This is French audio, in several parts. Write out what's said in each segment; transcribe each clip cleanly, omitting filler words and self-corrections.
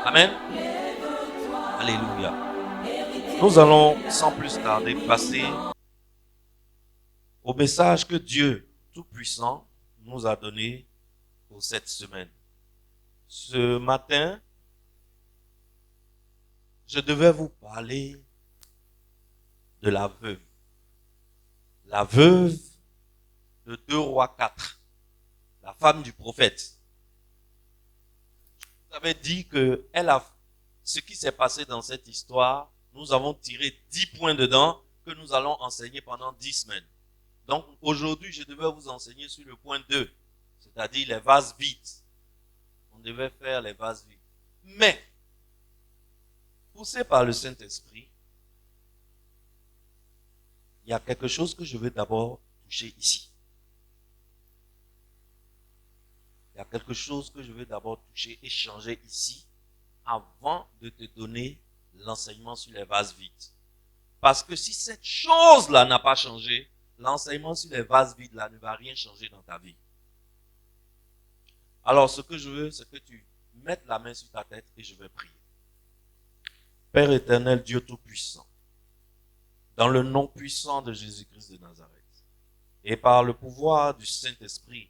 Amen. Alléluia. Nous allons sans plus tarder passer au message que Dieu Tout-Puissant nous a donné pour cette semaine. Ce matin, je devais vous parler de la veuve. La veuve de 2 Rois 4, la femme du prophète. Je vous avais dit que ce qui s'est passé dans cette histoire, nous avons tiré 10 points dedans que nous allons enseigner pendant 10 semaines. Donc aujourd'hui, je devais vous enseigner sur le point 2, c'est-à-dire les vases vides. On devait faire les vases vides. Mais, poussé par le Saint-Esprit, il y a quelque chose que je veux d'abord toucher ici. Il y a quelque chose que je veux d'abord toucher et changer ici avant de te donner l'enseignement sur les vases vides. Parce que si cette chose-là n'a pas changé, l'enseignement sur les vases vides là ne va rien changer dans ta vie. Alors ce que je veux, c'est que tu mettes la main sur ta tête et je vais prier. Père éternel, Dieu Tout-Puissant, dans le nom puissant de Jésus-Christ de Nazareth, et par le pouvoir du Saint-Esprit,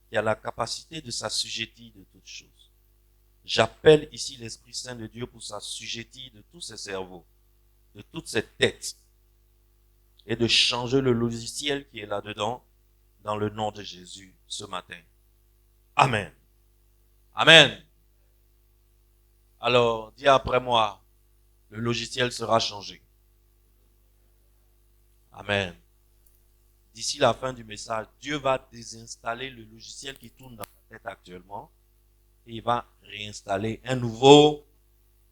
qui a la capacité de s'assujettir de toutes choses, j'appelle ici l'Esprit Saint de Dieu pour s'assujettir de tous ces cerveaux, de toutes ces têtes, et de changer le logiciel qui est là-dedans, dans le nom de Jésus, ce matin. Amen. Amen. Alors, dis après moi, le logiciel sera changé. Amen. D'ici la fin du message, Dieu va désinstaller le logiciel qui tourne dans ta tête actuellement et il va réinstaller un nouveau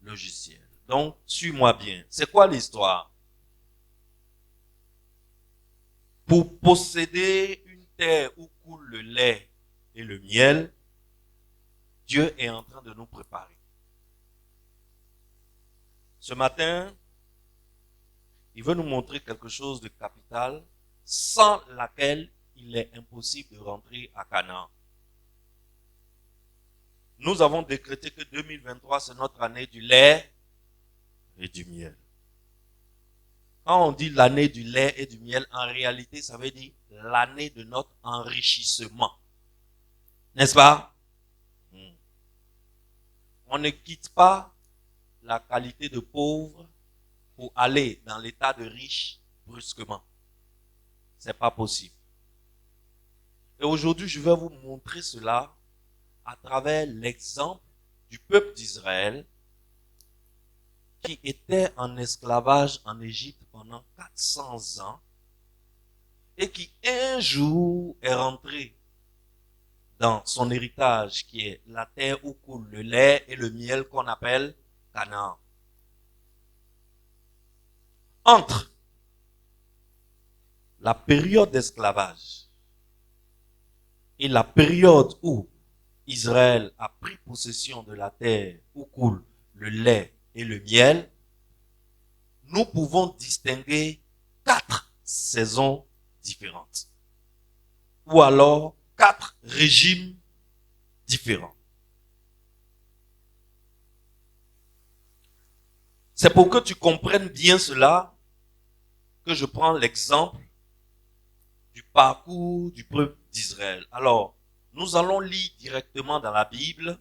logiciel. Donc, suis-moi bien. C'est quoi l'histoire? Pour posséder une terre où coule le lait et le miel, Dieu est en train de nous préparer. Ce matin, il veut nous montrer quelque chose de capital sans laquelle il est impossible de rentrer à Canaan. Nous avons décrété que 2023, c'est notre année du lait et du miel. Quand on dit l'année du lait et du miel, en réalité, ça veut dire l'année de notre enrichissement. N'est-ce pas? On ne quitte pas la qualité de pauvre pour aller dans l'état de riche brusquement. C'est pas possible. Et aujourd'hui, je vais vous montrer cela à travers l'exemple du peuple d'Israël qui était en esclavage en Égypte pendant 400 ans et qui un jour est rentré dans son héritage qui est la terre où coule le lait et le miel qu'on appelle Canaan. Entre la période d'esclavage et la période où Israël a pris possession de la terre où coule le lait et le miel, nous pouvons distinguer 4 saisons différentes. Ou alors 4 régimes différents. C'est pour que tu comprennes bien cela que je prends l'exemple du parcours du peuple d'Israël. Alors, nous allons lire directement dans la Bible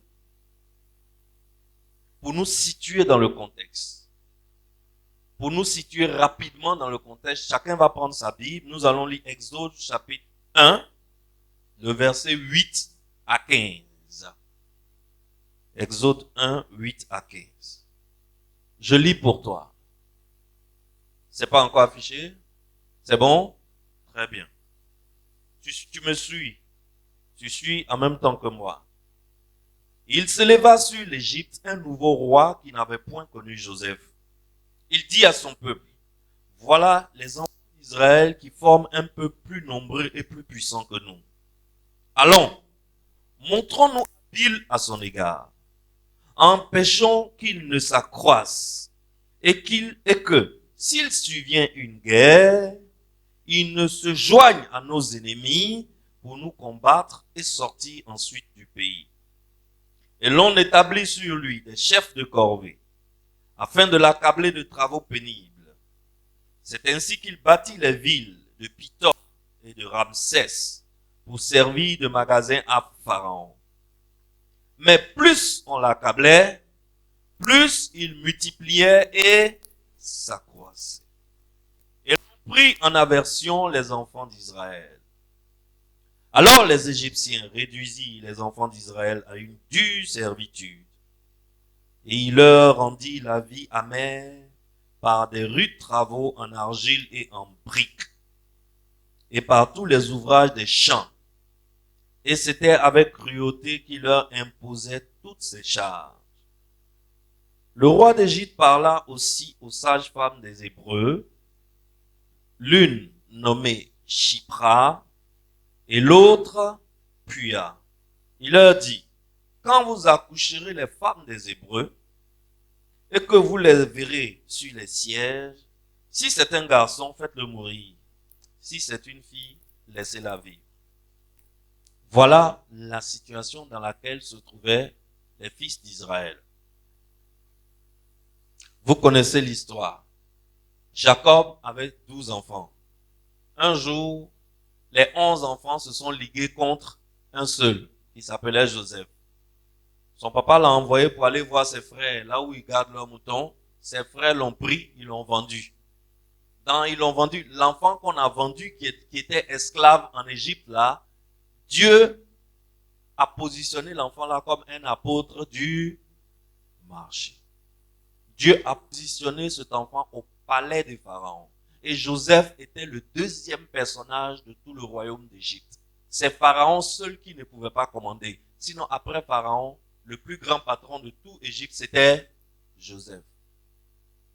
pour nous situer dans le contexte. Pour nous situer rapidement dans le contexte, chacun va prendre sa Bible. Nous allons lire Exode chapitre 1, le verset 8 à 15. Exode 1, 8 à 15. Je lis pour toi. C'est pas encore affiché? C'est bon? Très bien. Tu me suis. Tu suis en même temps que moi. Il s'éleva sur l'Égypte un nouveau roi qui n'avait point connu Joseph. Il dit à son peuple, voilà les enfants d'Israël qui forment un peuple plus nombreux et plus puissant que nous. Allons, montrons-nous habiles à son égard. Empêchons qu'il ne s'accroisse et que, s'il survient une guerre, il ne se joigne à nos ennemis pour nous combattre et sortir ensuite du pays. Et l'on établit sur lui des chefs de corvée, afin de l'accabler de travaux pénibles. C'est ainsi qu'il bâtit les villes de Pithom et de Ramsès pour servir de magasin à Pharaon. Mais plus on l'accablait, plus il multipliait et s'accroissait. Et l'on prit en aversion les enfants d'Israël. Alors les Égyptiens réduisirent les enfants d'Israël à une dure servitude. Et il leur rendit la vie amère par des rudes travaux en argile et en briques, et par tous les ouvrages des champs. Et c'était avec cruauté qu'il leur imposait toutes ces charges. Le roi d'Égypte parla aussi aux sages-femmes des Hébreux, l'une nommée Shipra et l'autre Puya. Il leur dit, quand vous accoucherez les femmes des Hébreux et que vous les verrez sur les sièges, si c'est un garçon, faites-le mourir. Si c'est une fille, laissez-la vivre. Voilà la situation dans laquelle se trouvaient les fils d'Israël. Vous connaissez l'histoire. Jacob avait 12 enfants. Un jour, les 11 enfants se sont ligués contre un seul, qui s'appelait Joseph. Son papa l'a envoyé pour aller voir ses frères, là où ils gardent leurs moutons. Ses frères l'ont pris, ils l'ont vendu. Ils l'ont vendu. L'enfant qu'on a vendu, qui était esclave en Égypte, là, Dieu a positionné l'enfant là comme un apôtre du marché. Dieu a positionné cet enfant au palais de Pharaon. Et Joseph était le deuxième personnage de tout le royaume d'Égypte. C'est Pharaon seul qui ne pouvait pas commander. Sinon, après Pharaon, le plus grand patron de tout Égypte, c'était Joseph.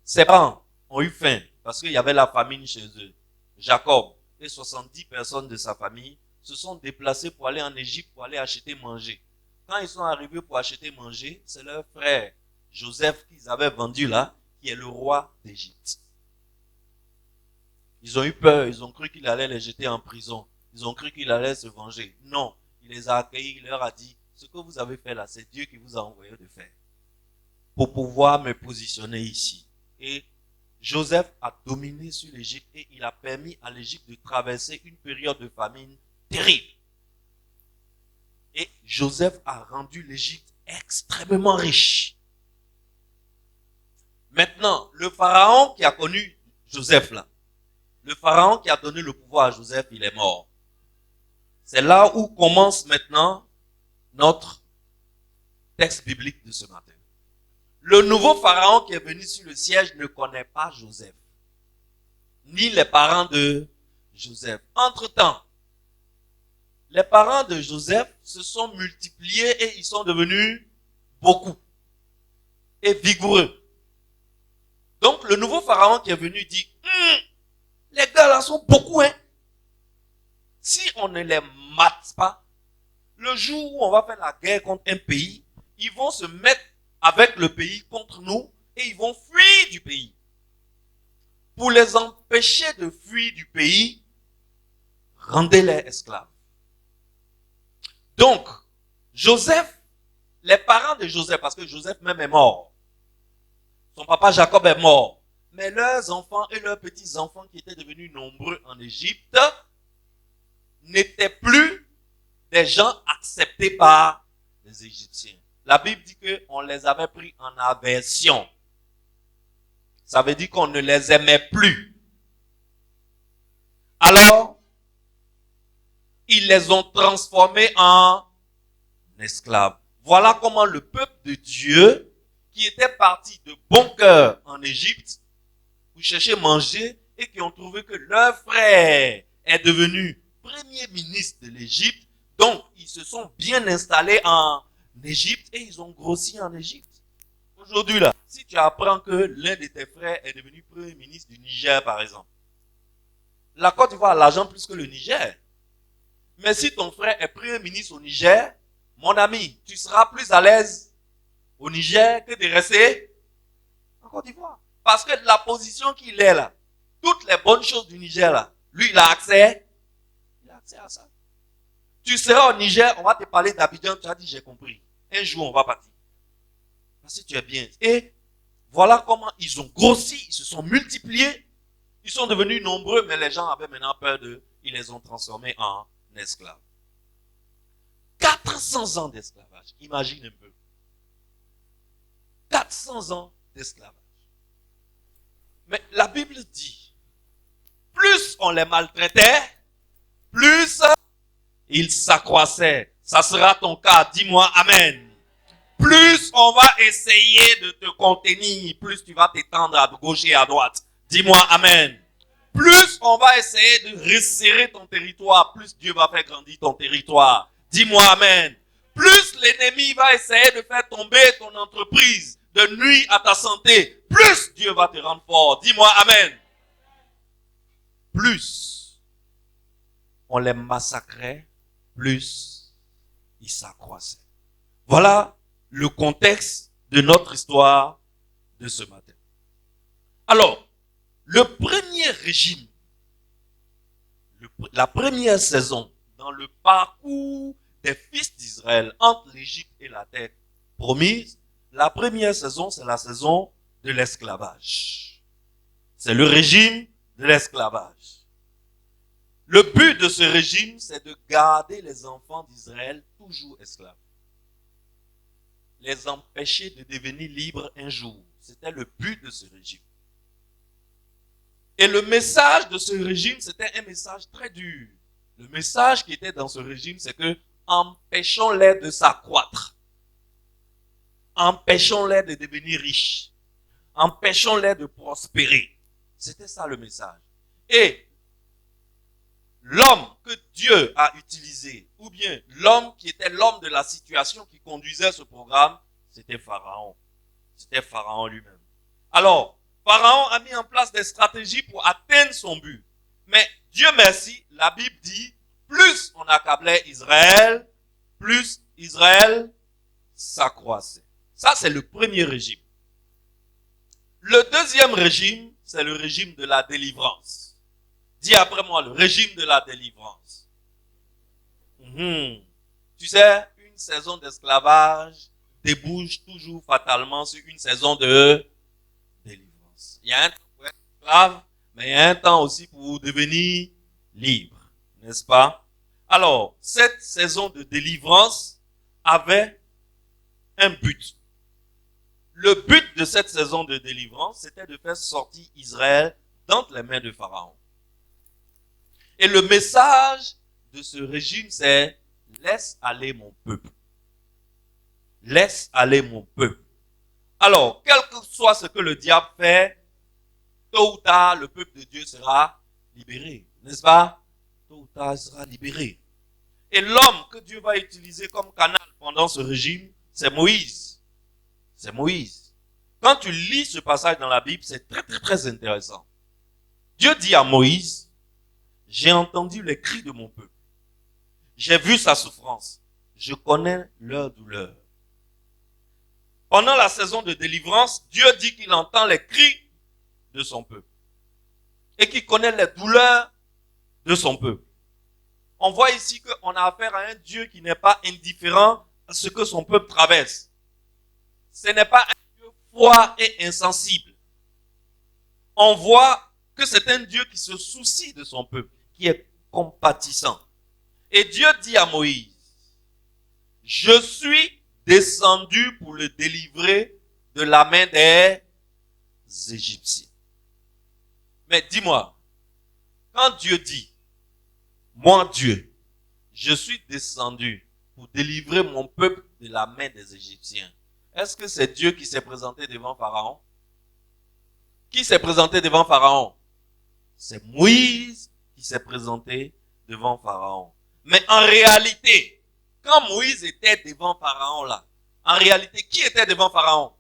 Ses parents ont eu faim parce qu'il y avait la famine chez eux. Jacob et 70 personnes de sa famille se sont déplacés pour aller en Égypte pour aller acheter manger. Quand ils sont arrivés pour acheter manger, c'est leur frère Joseph qu'ils avaient vendu là, qui est le roi d'Égypte. Ils ont eu peur, ils ont cru qu'il allait les jeter en prison. Ils ont cru qu'il allait se venger. Non, il les a accueillis, il leur a dit, ce que vous avez fait là, c'est Dieu qui vous a envoyé de faire. Pour pouvoir me positionner ici. Et Joseph a dominé sur l'Égypte et il a permis à l'Égypte de traverser une période de famine terrible. Et Joseph a rendu l'Égypte extrêmement riche. Maintenant, le pharaon qui a connu Joseph là, le pharaon qui a donné le pouvoir à Joseph, il est mort. C'est là où commence maintenant notre texte biblique de ce matin. Le nouveau pharaon qui est venu sur le siège ne connaît pas Joseph, ni les parents de Joseph. Entre-temps, les parents de Joseph se sont multipliés et ils sont devenus beaucoup et vigoureux. Donc le nouveau pharaon qui est venu dit, les gars là sont beaucoup, hein. Si on ne les mate pas, le jour où on va faire la guerre contre un pays, ils vont se mettre avec le pays contre nous et ils vont fuir du pays. Pour les empêcher de fuir du pays, rendez-les esclaves. Donc, Joseph, les parents de Joseph, parce que Joseph même est mort, son papa Jacob est mort, mais leurs enfants et leurs petits-enfants qui étaient devenus nombreux en Égypte n'étaient plus des gens acceptés par les Égyptiens. La Bible dit qu'on les avait pris en aversion. Ça veut dire qu'on ne les aimait plus. Alors, ils les ont transformés en esclaves. Voilà comment le peuple de Dieu, qui était parti de bon cœur en Égypte, pour chercher manger, et qui ont trouvé que leur frère est devenu premier ministre de l'Égypte, donc ils se sont bien installés en Égypte et ils ont grossi en Égypte. Aujourd'hui là, si tu apprends que l'un de tes frères est devenu premier ministre du Niger par exemple, la Côte d'Ivoire a l'argent plus que le Niger. Mais si ton frère est premier ministre au Niger, mon ami, tu seras plus à l'aise au Niger que de rester en Côte d'Ivoire. Parce que la position qu'il est là, toutes les bonnes choses du Niger là, lui il a accès à ça. Tu seras au Niger, on va te parler d'Abidjan, tu as dit j'ai compris. Un jour on va partir. Parce que tu es bien. Et voilà comment ils ont grossi, ils se sont multipliés, ils sont devenus nombreux, mais les gens avaient maintenant peur d'eux, ils les ont transformés en esclaves. 400 ans d'esclavage, imagine un peu. 400 ans d'esclavage. Mais la Bible dit, plus on les maltraitait, plus ils s'accroissaient. Ça sera ton cas, dis-moi amen. Plus on va essayer de te contenir, plus tu vas t'étendre à gauche et à droite. Dis-moi amen. Plus on va essayer de resserrer ton territoire, plus Dieu va faire grandir ton territoire. Dis-moi amen. Plus l'ennemi va essayer de faire tomber ton entreprise, de nuire à ta santé, plus Dieu va te rendre fort. Dis-moi amen. Plus on les massacrait, plus ils s'accroissaient. Voilà le contexte de notre histoire de ce matin. Alors, le premier régime, la première saison dans le parcours des fils d'Israël entre l'Égypte et la terre promise, la première saison, c'est la saison de l'esclavage. C'est le régime de l'esclavage. Le but de ce régime, c'est de garder les enfants d'Israël toujours esclaves. Les empêcher de devenir libres un jour. C'était le but de ce régime. Et le message de ce régime, c'était un message très dur. Le message qui était dans ce régime, c'est que empêchons-les de s'accroître. Empêchons-les de devenir riches. Empêchons-les de prospérer. C'était ça le message. Et l'homme que Dieu a utilisé, ou bien l'homme qui était l'homme de la situation qui conduisait ce programme, c'était Pharaon. C'était Pharaon lui-même. Alors, Pharaon a mis en place des stratégies pour atteindre son but. Mais Dieu merci, la Bible dit, plus on accablait Israël, plus Israël s'accroissait. Ça, c'est le premier régime. Le deuxième régime, c'est le régime de la délivrance. Dis après moi, le régime de la délivrance. Tu sais, une saison d'esclavage débouche toujours fatalement sur une saison de délivrance. Il y a un temps pour être esclave, mais il y a un temps aussi pour devenir libre, n'est-ce pas? Alors, cette saison de délivrance avait un but. Le but de cette saison de délivrance, c'était de faire sortir Israël d'entre les mains de Pharaon. Et le message de ce régime, c'est « Laisse aller mon peuple. Laisse aller mon peuple. » Alors, quel que soit ce que le diable fait, tôt ou tard, le peuple de Dieu sera libéré. N'est-ce pas? Tôt ou tard, il sera libéré. Et l'homme que Dieu va utiliser comme canal pendant ce régime, c'est Moïse. C'est Moïse. Quand tu lis ce passage dans la Bible, c'est très, très, très intéressant. Dieu dit à Moïse, « J'ai entendu les cris de mon peuple. J'ai vu sa souffrance. Je connais leur douleur. » Pendant la saison de délivrance, Dieu dit qu'il entend les cris de son peuple et qu'il connaît les douleurs de son peuple. On voit ici qu'on a affaire à un Dieu qui n'est pas indifférent à ce que son peuple traverse. Ce n'est pas un Dieu froid et insensible. On voit que c'est un Dieu qui se soucie de son peuple, qui est compatissant. Et Dieu dit à Moïse, « Je suis descendu pour le délivrer de la main des Égyptiens. » Mais dis-moi, quand Dieu dit, « Moi Dieu, je suis descendu pour délivrer mon peuple de la main des Égyptiens », est-ce que c'est Dieu qui s'est présenté devant Pharaon? Qui s'est présenté devant Pharaon? C'est Moïse qui s'est présenté devant Pharaon. Mais en réalité, quand Moïse était devant Pharaon là, en réalité, qui était devant Pharaon?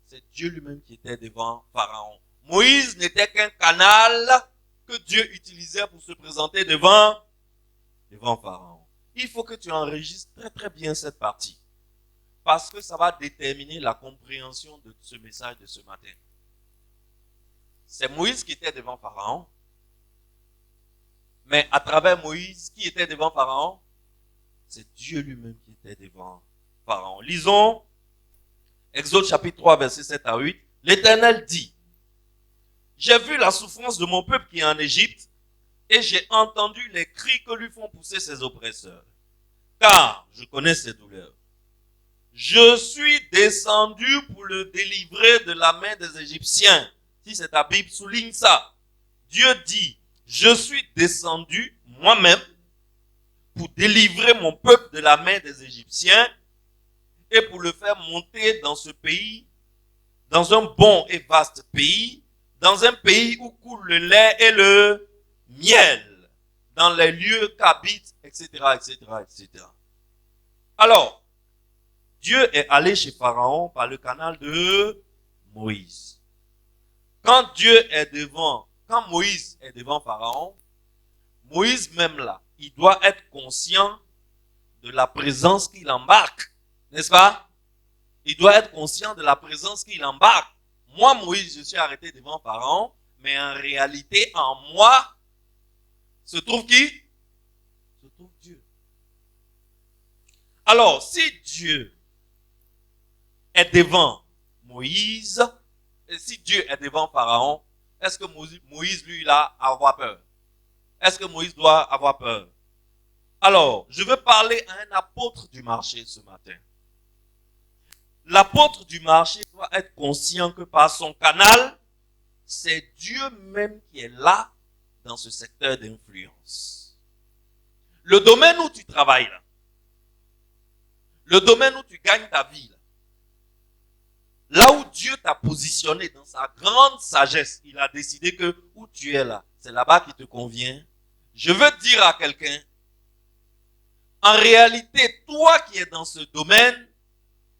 C'est Dieu lui-même qui était devant Pharaon. Moïse n'était qu'un canal que Dieu utilisait pour se présenter devant devant Pharaon. Il faut que tu enregistres très très bien cette partie. Parce que ça va déterminer la compréhension de ce message de ce matin. C'est Moïse qui était devant Pharaon. Mais à travers Moïse, qui était devant Pharaon? C'est Dieu lui-même qui était devant Pharaon. Lisons Exode chapitre 3, versets 7 à 8. L'Éternel dit, j'ai vu la souffrance de mon peuple qui est en Égypte, et j'ai entendu les cris que lui font pousser ses oppresseurs. Car je connais ses douleurs. Je suis descendu pour le délivrer de la main des Égyptiens. Si c'est ta Bible, souligne ça. Dieu dit, je suis descendu moi-même pour délivrer mon peuple de la main des Égyptiens et pour le faire monter dans ce pays, dans un bon et vaste pays, dans un pays où coule le lait et le miel, dans les lieux qu'habitent, etc., etc., etc. Alors, Dieu est allé chez Pharaon par le canal de Moïse. Quand Moïse est devant Pharaon, Moïse même là, il doit être conscient de la présence qu'il embarque. N'est-ce pas? Il doit être conscient de la présence qu'il embarque. Moi, Moïse, je suis arrêté devant Pharaon, mais en réalité, en moi, se trouve qui? Se trouve Dieu. Alors, si Dieu est devant Moïse, et si Dieu est devant Pharaon, est-ce que Moïse, lui, là, a avoir peur? Est-ce que Moïse doit avoir peur? Alors, je veux parler à un apôtre du marché ce matin. L'apôtre du marché doit être conscient que par son canal, c'est Dieu même qui est là dans ce secteur d'influence. Le domaine où tu travailles là, le domaine où tu gagnes ta vie là où Dieu t'a positionné dans sa grande sagesse, il a décidé que où tu es là, c'est là-bas qui te convient. Je veux dire à quelqu'un, en réalité, toi qui es dans ce domaine,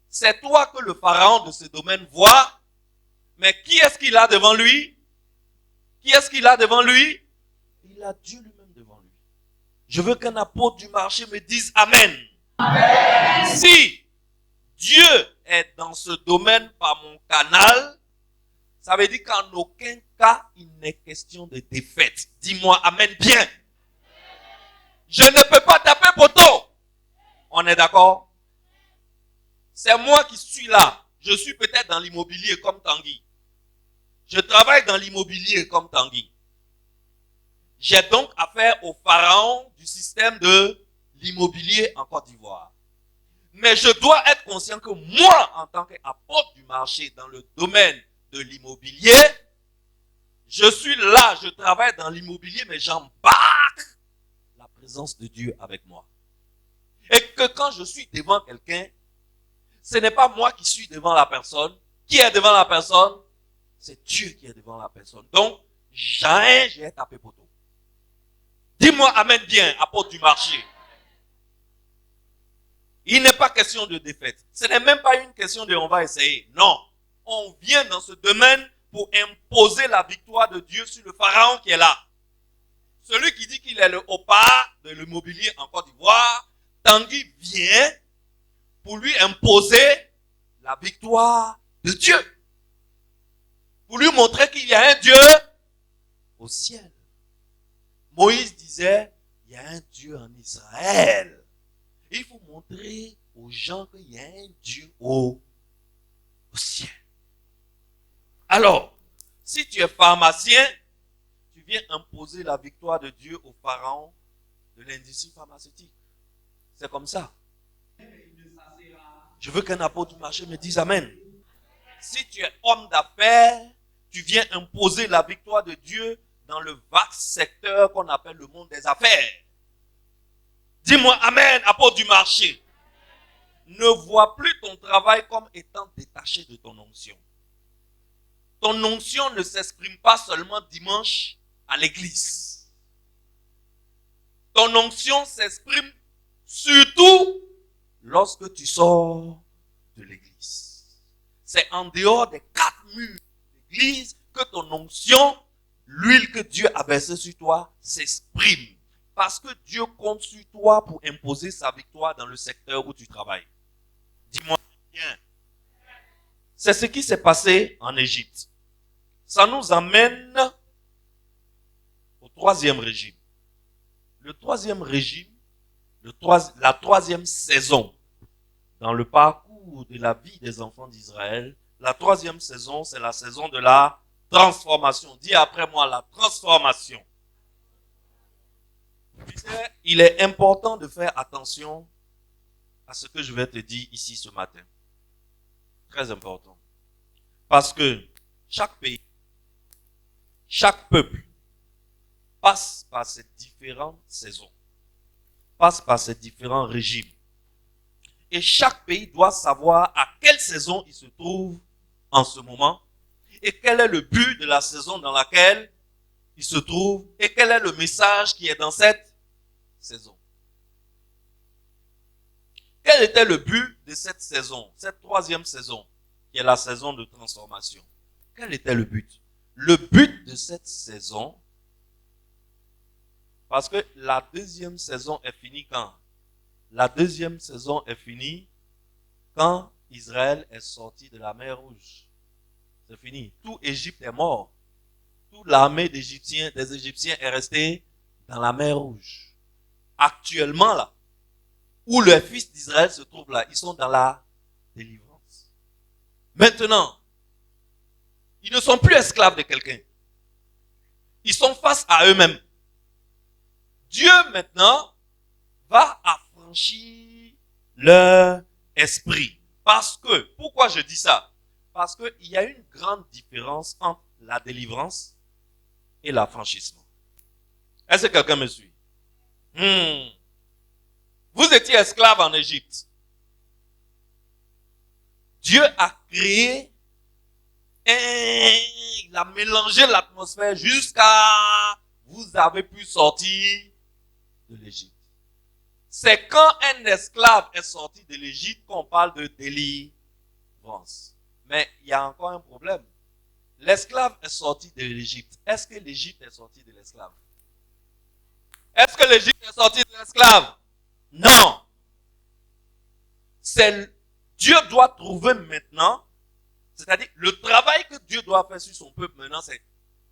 c'est toi que le pharaon de ce domaine voit, mais qui est-ce qu'il a devant lui? Qui est-ce qu'il a devant lui? Il a Dieu lui-même devant lui. Je veux qu'un apôtre du marché me dise Amen. Amen. Si Dieu est dans ce domaine par mon canal, ça veut dire qu'en aucun cas, il n'est question de défaite. Dis-moi Amen bien. Je ne peux pas taper poteau. On est d'accord? C'est moi qui suis là. Je suis peut-être dans l'immobilier comme Tanguy. Je travaille dans l'immobilier comme Tanguy. J'ai donc affaire au pharaon du système de l'immobilier en Côte d'Ivoire. Mais je dois être conscient que moi, en tant qu'apôtre du marché dans le domaine de l'immobilier, je suis là, je travaille dans l'immobilier, mais j'embarque la présence de Dieu avec moi. Et que quand je suis devant quelqu'un, ce n'est pas moi qui suis devant la personne. Qui est devant la personne? C'est Dieu qui est devant la personne. Donc, jamais j'ai tapé poteau. Dis-moi Amen bien, apôtre du marché. Il n'est pas question de défaite. Ce n'est même pas une question de on va essayer. Non. On vient dans ce domaine pour imposer la victoire de Dieu sur le pharaon qui est là. Celui qui dit qu'il est le haut part de l'immobilier en Côte d'Ivoire, Tanguy vient pour lui imposer la victoire de Dieu. Pour lui montrer qu'il y a un Dieu au ciel. Moïse disait, il y a un Dieu en Israël. Il faut montrer aux gens qu'il y a un Dieu au ciel. Alors, si tu es pharmacien, tu viens imposer la victoire de Dieu au pharaon de l'industrie pharmaceutique. C'est comme ça. Je veux qu'un apôtre du marché me dise Amen. Si tu es homme d'affaires, tu viens imposer la victoire de Dieu dans le vaste secteur qu'on appelle le monde des affaires. Dis-moi Amen, apôtre du marché. Ne vois plus ton travail comme étant détaché de ton onction. Ton onction ne s'exprime pas seulement dimanche à l'église. Ton onction s'exprime surtout lorsque tu sors de l'église. C'est en dehors des 4 murs de l'église que ton onction, l'huile que Dieu a versée sur toi, s'exprime. Parce que Dieu compte sur toi pour imposer sa victoire dans le secteur où tu travailles. Dis-moi bien. C'est ce qui s'est passé en Égypte. Ça nous amène au troisième régime. Le troisième régime, la troisième saison dans le parcours de la vie des enfants d'Israël, la troisième saison, c'est la saison de la transformation. Dis après moi, la transformation. Il est important de faire attention à ce que je vais te dire ici ce matin. Très important. Parce que chaque pays, chaque peuple passe par ces différentes saisons, passe par ces différents régimes. Et chaque pays doit savoir à quelle saison il se trouve en ce moment et quel est le but de la saison dans laquelle il se trouve et quel est le message qui est dans cette saison. Quel était le but de cette saison, cette troisième saison, qui est la saison de transformation? Quel était le but? Le but de cette saison, parce que la deuxième saison est finie quand? La deuxième saison est finie quand Israël est sorti de la mer Rouge. C'est fini. Tout Égypte est mort. Toute l'armée des Égyptiens est restée dans la mer Rouge. Actuellement là, où les fils d'Israël se trouvent là, ils sont dans la délivrance. Maintenant, ils ne sont plus esclaves de quelqu'un. Ils sont face à eux-mêmes. Dieu maintenant va affranchir leur esprit. Parce que, pourquoi je dis ça? Parce qu'il y a une grande différence entre la délivrance et l'affranchissement. Est-ce que quelqu'un me suit? Vous étiez esclave en Égypte. Dieu a créé il a mélangé l'atmosphère jusqu'à vous avez pu sortir de l'Égypte. C'est quand un esclave est sorti de l'Égypte qu'on parle de délivrance. Mais il y a encore un problème. L'esclave est sorti de l'Égypte. Est-ce que l'Égypte est sortie de l'esclave? Est-ce que l'Égypte est sortie de l'esclave? Non. Dieu doit trouver maintenant, c'est-à-dire le travail que Dieu doit faire sur son peuple maintenant, c'est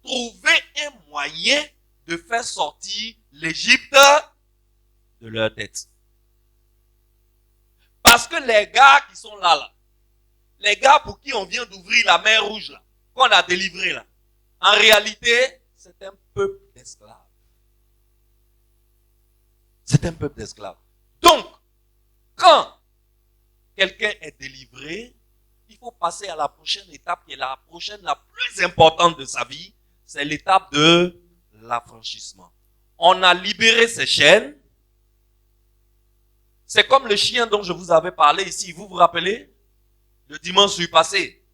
trouver un moyen de faire sortir l'Égypte de leur tête. Parce que les gars qui sont là, les gars pour qui on vient d'ouvrir la mer Rouge, là, qu'on a délivré là, en réalité, c'est un peuple d'esclaves. C'est un peuple d'esclaves. Donc, quand quelqu'un est délivré, il faut passer à la prochaine étape, qui est la prochaine, la plus importante de sa vie, c'est l'étape de l'affranchissement. On a libéré ses chaînes. C'est comme le chien dont je vous avais parlé ici, vous vous rappelez? Le dimanche passé.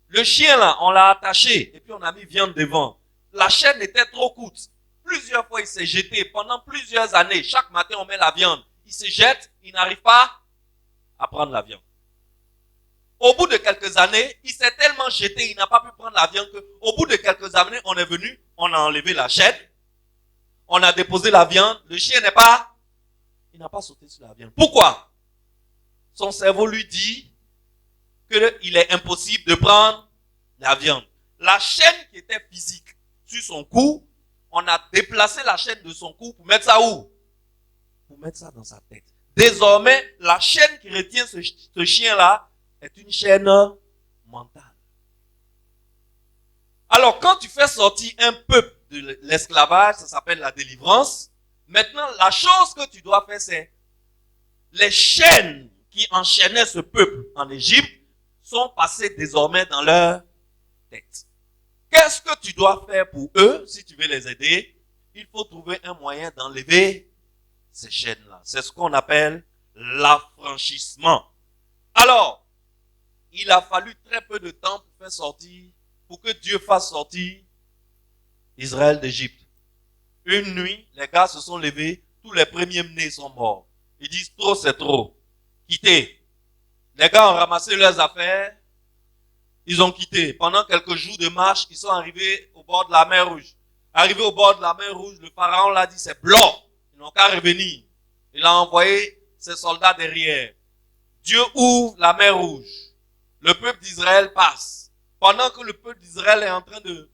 Le chien là, on l'a attaché et puis on a mis viande devant. La chaîne était trop courte. Plusieurs fois il s'est jeté pendant plusieurs années. Chaque matin on met la viande. Il se jette, il n'arrive pas à prendre la viande. Au bout de quelques années, il s'est tellement jeté, il n'a pas pu prendre la viande que, au bout de quelques années, on est venu, on a enlevé la chaîne, on a déposé la viande, le chien il n'a pas sauté sur la viande. Pourquoi? Son cerveau lui dit qu'il est impossible de prendre la viande. La chaîne qui était physique sur son cou, on a déplacé la chaîne de son cou pour mettre ça où? Pour mettre ça dans sa tête. Désormais, la chaîne qui retient ce chien-là est une chaîne mentale. Alors, quand tu fais sortir un peuple de l'esclavage, ça s'appelle la délivrance. Maintenant, la chose que tu dois faire, c'est les chaînes qui enchaînaient ce peuple en Égypte sont passées désormais dans leur tête. Qu'est-ce que tu dois faire pour eux, si tu veux les aider? Il faut trouver un moyen d'enlever ces chaînes-là. C'est ce qu'on appelle l'affranchissement. Alors, il a fallu très peu de temps pour faire sortir, pour que Dieu fasse sortir Israël d'Égypte. Une nuit, les gars se sont levés, tous les premiers-nés sont morts. Ils disent trop, c'est trop. Quittez. Les gars ont ramassé leurs affaires, ils ont quitté. Pendant quelques jours de marche, ils sont arrivés au bord de la mer Rouge. Arrivés au bord de la mer Rouge, le pharaon l'a dit, c'est blanc. n'ont qu'à revenir. Il a envoyé ses soldats derrière. Dieu ouvre la mer Rouge. Le peuple d'Israël passe. Pendant que le peuple d'Israël est en train de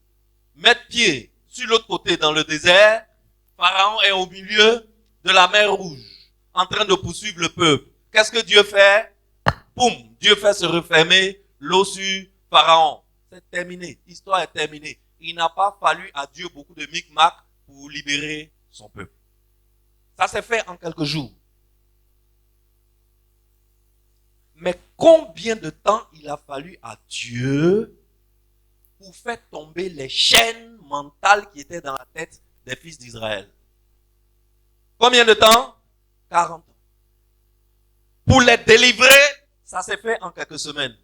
mettre pied sur l'autre côté dans le désert, Pharaon est au milieu de la mer Rouge, en train de poursuivre le peuple. Qu'est-ce que Dieu fait? Boum! Dieu fait se refermer l'eau sur Pharaon. C'est terminé. L'histoire est terminée. Il n'a pas fallu à Dieu beaucoup de micmac pour libérer son peuple. Ça s'est fait en quelques jours. Mais combien de temps il a fallu à Dieu pour faire tomber les chaînes mentales qui étaient dans la tête des fils d'Israël? Combien de temps? 40 ans. Pour les délivrer, ça s'est fait en quelques semaines.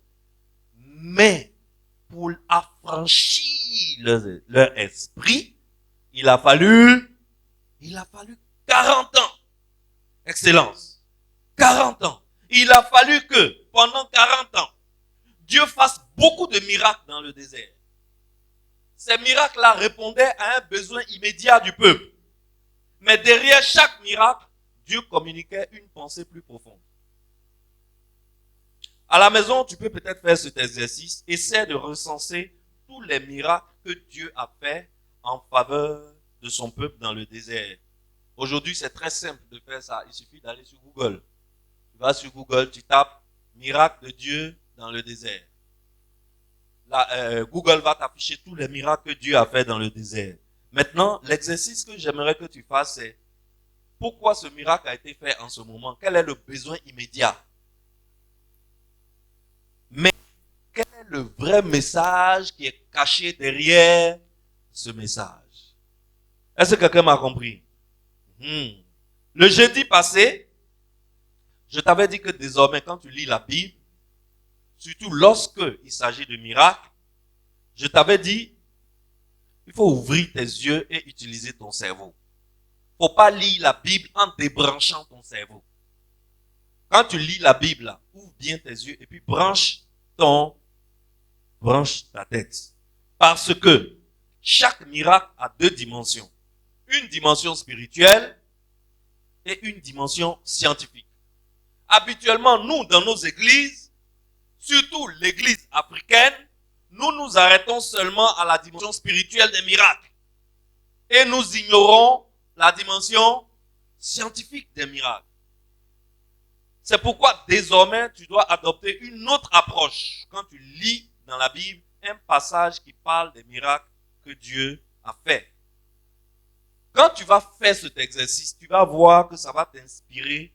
Mais pour affranchir leur esprit, il a fallu 40 ans. Excellence. 40 ans. Il a fallu que, pendant 40 ans, Dieu fasse beaucoup de miracles dans le désert. Ces miracles-là répondaient à un besoin immédiat du peuple. Mais derrière chaque miracle, Dieu communiquait une pensée plus profonde. À la maison, tu peux peut-être faire cet exercice. Essaie de recenser tous les miracles que Dieu a fait en faveur de son peuple dans le désert. Aujourd'hui, c'est très simple de faire ça. Il suffit d'aller sur Google. Tu vas sur Google, tu tapes miracle de Dieu dans le désert. Là, Google va t'afficher tous les miracles que Dieu a fait dans le désert. Maintenant, l'exercice que j'aimerais que tu fasses, c'est pourquoi ce miracle a été fait en ce moment? Quel est le besoin immédiat? Mais quel est le vrai message qui est caché derrière ce message? Est-ce que quelqu'un m'a compris? Le jeudi passé, je t'avais dit que désormais, quand tu lis la Bible, surtout lorsque il s'agit de miracles, je t'avais dit, il faut ouvrir tes yeux et utiliser ton cerveau. Faut pas lire la Bible en débranchant ton cerveau. Quand tu lis la Bible, là, ouvre bien tes yeux et puis branche ta tête. Parce que chaque miracle a deux dimensions. Une dimension spirituelle et une dimension scientifique. Habituellement, nous, dans nos églises, surtout l'église africaine, nous nous arrêtons seulement à la dimension spirituelle des miracles. Et nous ignorons la dimension scientifique des miracles. C'est pourquoi désormais, tu dois adopter une autre approche quand tu lis dans la Bible un passage qui parle des miracles que Dieu a fait. Quand tu vas faire cet exercice, tu vas voir que ça va t'inspirer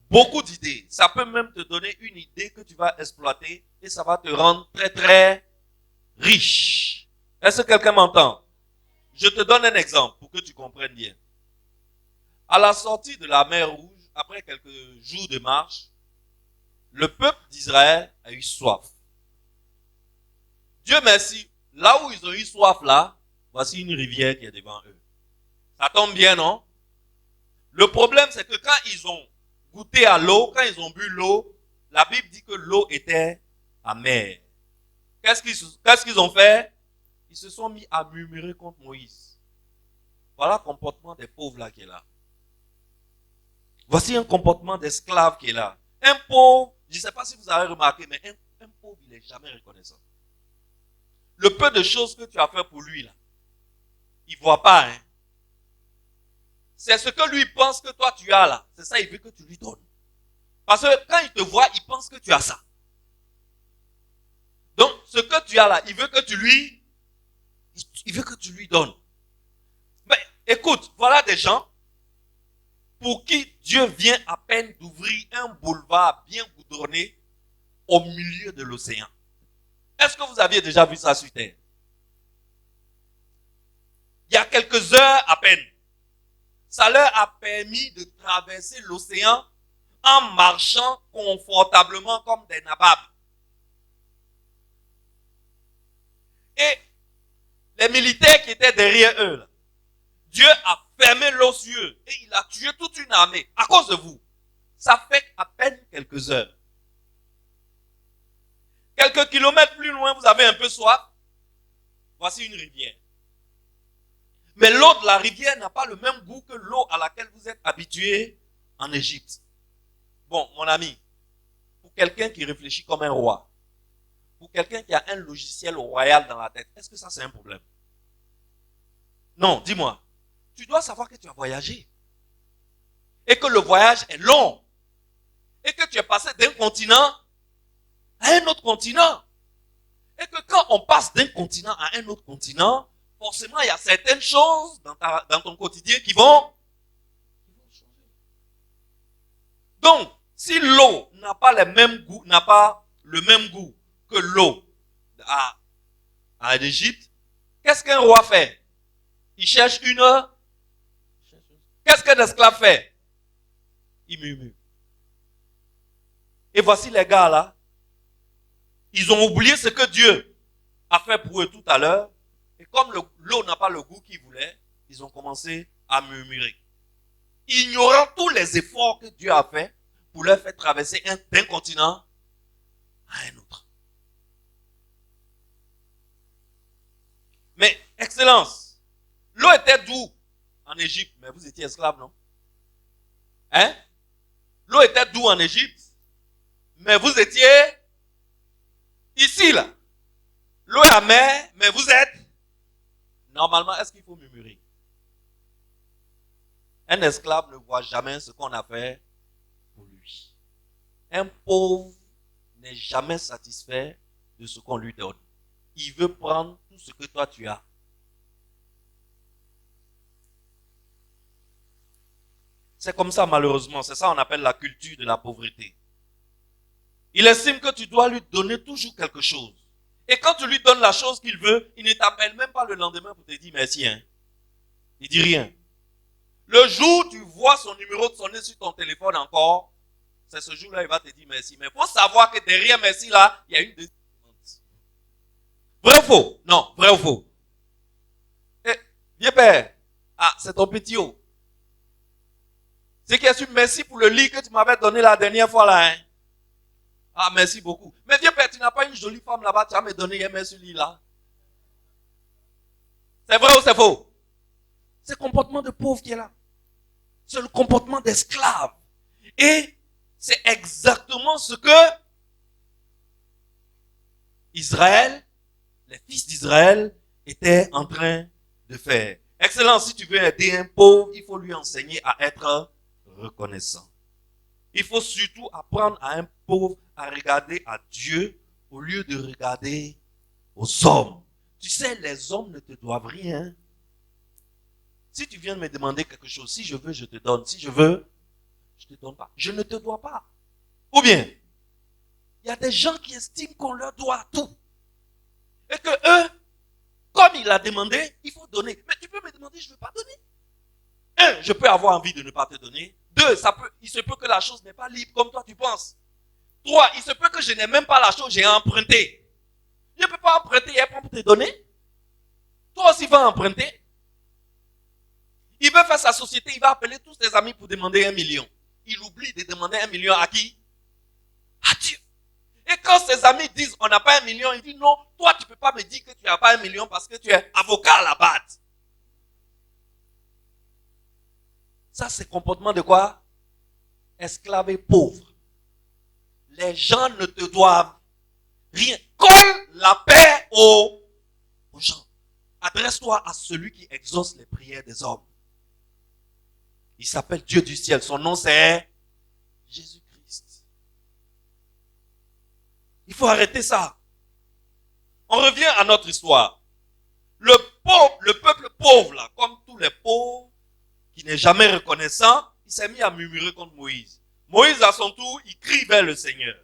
beaucoup d'idées. Ça peut même te donner une idée que tu vas exploiter et ça va te rendre très très riche. Est-ce que quelqu'un m'entend? Je te donne un exemple pour que tu comprennes bien. À la sortie de la mer Rouge, après quelques jours de marche, le peuple d'Israël a eu soif. Dieu merci, là où ils ont eu soif là, voici une rivière qui est devant eux. Ça tombe bien, non? Le problème, c'est que quand ils ont goûté à l'eau, quand ils ont bu l'eau, la Bible dit que l'eau était amère. Qu'est-ce qu'ils ont fait? Ils se sont mis à murmurer contre Moïse. Voilà le comportement des pauvres là qui est là. Voici un comportement d'esclave qui est là. Un pauvre, je ne sais pas si vous avez remarqué, mais un pauvre, il n'est jamais reconnaissant. Le peu de choses que tu as fait pour lui là, il ne voit pas, hein. C'est ce que lui pense que toi tu as là. C'est ça, il veut que tu lui donnes. Parce que quand il te voit, il pense que tu as ça. Donc, ce que tu as là, il veut que tu lui donnes. Mais écoute, voilà des gens pour qui Dieu vient à peine d'ouvrir un boulevard bien goudronné au milieu de l'océan. Est-ce que vous aviez déjà vu ça sur Terre? Il y a quelques heures à peine, ça leur a permis de traverser l'océan en marchant confortablement comme des nababs. Et les militaires qui étaient derrière eux, là, Dieu a fermé l'eau sur eux et il a tué toute une armée à cause de vous. Ça fait à peine quelques heures. Quelques kilomètres plus loin, vous avez un peu soif. Voici une rivière. Mais l'eau de la rivière n'a pas le même goût que l'eau à laquelle vous êtes habitué en Égypte. Bon, mon ami, pour quelqu'un qui réfléchit comme un roi, pour quelqu'un qui a un logiciel royal dans la tête, est-ce que ça c'est un problème? Non, dis-moi. Tu dois savoir que tu as voyagé. Et que le voyage est long. Et que tu es passé d'un continent à un autre continent. Et que quand on passe d'un continent à un autre continent, forcément, il y a certaines choses dans ton quotidien qui vont changer. Donc, si l'eau n'a pas le même goût que l'eau à l'Égypte, qu'est-ce qu'un roi fait? Il cherche une heure. Qu'est-ce qu'un esclave fait? Il murmure. Et voici les gars là. Ils ont oublié ce que Dieu a fait pour eux tout à l'heure. Et comme l'eau n'a pas le goût qu'ils voulaient, ils ont commencé à murmurer. Ignorant tous les efforts que Dieu a fait pour leur faire traverser d'un continent à un autre. Mais, Excellence, l'eau était douce en Égypte, mais vous étiez esclave, non? Hein? L'eau était douce en Égypte, mais vous étiez ici, là. L'eau est amère, mais vous êtes... Normalement, est-ce qu'il faut murmurer? Un esclave ne voit jamais ce qu'on a fait pour lui. Un pauvre n'est jamais satisfait de ce qu'on lui donne. Il veut prendre tout ce que toi tu as. C'est comme ça malheureusement, c'est ça qu'on appelle la culture de la pauvreté. Il estime que tu dois lui donner toujours quelque chose. Et quand tu lui donnes la chose qu'il veut, il ne t'appelle même pas le lendemain pour te dire merci. Hein. Il dit rien. Le jour où tu vois son numéro de sonner sur ton téléphone encore, c'est ce jour-là il va te dire merci. Mais il faut savoir que derrière merci là, il y a une deuxième. Vrai ou faux? Non, vrai ou faux? Eh, viens père. Ah, c'est ton petit haut. C'est qui a su merci pour le lit que tu m'avais donné la dernière fois là. Hein? Ah, merci beaucoup. Mais viens père, tu n'as pas une jolie femme là-bas, tu vas me donner un merci lit là. C'est vrai ou c'est faux? C'est le comportement de pauvre qui est là. C'est le comportement d'esclave. Et c'est exactement ce que Israël, les fils d'Israël, étaient en train de faire. Excellence, si tu veux aider un pauvre, il faut lui enseigner à être reconnaissant. Il faut surtout apprendre à un pauvre à regarder à Dieu au lieu de regarder aux hommes. Tu sais, les hommes ne te doivent rien. Si tu viens de me demander quelque chose, si je veux, je te donne. Si je veux, je ne te donne pas. Je ne te dois pas. Ou bien, il y a des gens qui estiment qu'on leur doit tout. Et que eux, comme il a demandé, il faut donner. Mais tu peux me demander, je ne veux pas donner. Un, je peux avoir envie de ne pas te donner. Deux, il se peut que la chose n'est pas libre comme toi tu penses. Trois, il se peut que je n'ai même pas la chose, j'ai emprunté. Je ne peux pas emprunter et pour te donner. Toi aussi vas emprunter. Il veut faire sa société, il va appeler tous ses amis pour demander 1 million. Il oublie de demander 1 million à qui? À Dieu. Et quand ses amis disent on n'a pas 1 million, il dit non, toi tu ne peux pas me dire que tu n'as pas 1 million parce que tu es avocat à la BAD. Ça c'est comportement de quoi? Esclave et pauvre. Les gens ne te doivent rien. Colle la paix aux gens. Adresse-toi à celui qui exauce les prières des hommes. Il s'appelle Dieu du ciel. Son nom c'est Jésus-Christ. Il faut arrêter ça. On revient à notre histoire. Le peuple pauvre là, comme tous les pauvres, qui n'est jamais reconnaissant, il s'est mis à murmurer contre Moïse. Moïse à son tour, il crie vers le Seigneur.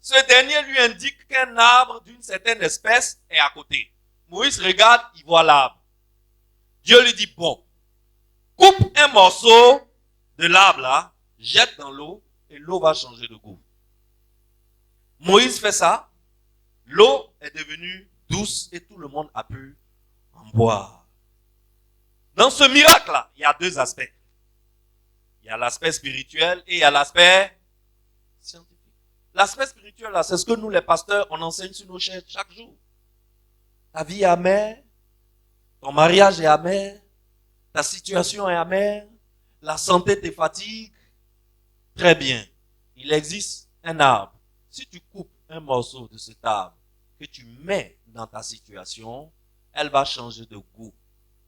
Ce dernier lui indique qu'un arbre d'une certaine espèce est à côté. Moïse regarde, il voit l'arbre. Dieu lui dit, bon, coupe un morceau de l'arbre là, jette dans l'eau et l'eau va changer de goût. Moïse fait ça, l'eau est devenue douce et tout le monde a pu en boire. Dans ce miracle-là, il y a deux aspects. Il y a l'aspect spirituel et il y a l'aspect scientifique. L'aspect spirituel, là, c'est ce que nous, les pasteurs, on enseigne sur nos chaînes chaque jour. La vie est amère, Ton mariage est amer, ta situation est amère, la santé te fatigue. Très bien. Il existe un arbre. Si tu coupes un morceau de cet arbre que tu mets dans ta situation, elle va changer de goût.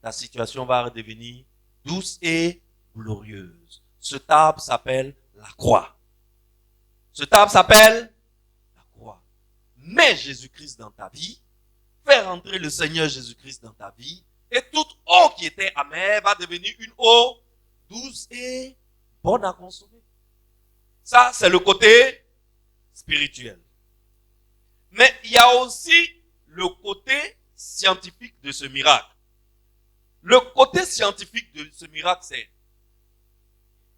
Ta situation va redevenir douce et glorieuse. Cet arbre s'appelle la croix. Cet arbre s'appelle la croix. Mets Jésus-Christ dans ta vie, fais rentrer le Seigneur Jésus-Christ dans ta vie, et toute eau qui était amère va devenir une eau douce et bonne à consommer. Ça, c'est le côté spirituel. Mais il y a aussi le côté scientifique de ce miracle. Le côté scientifique de ce miracle, c'est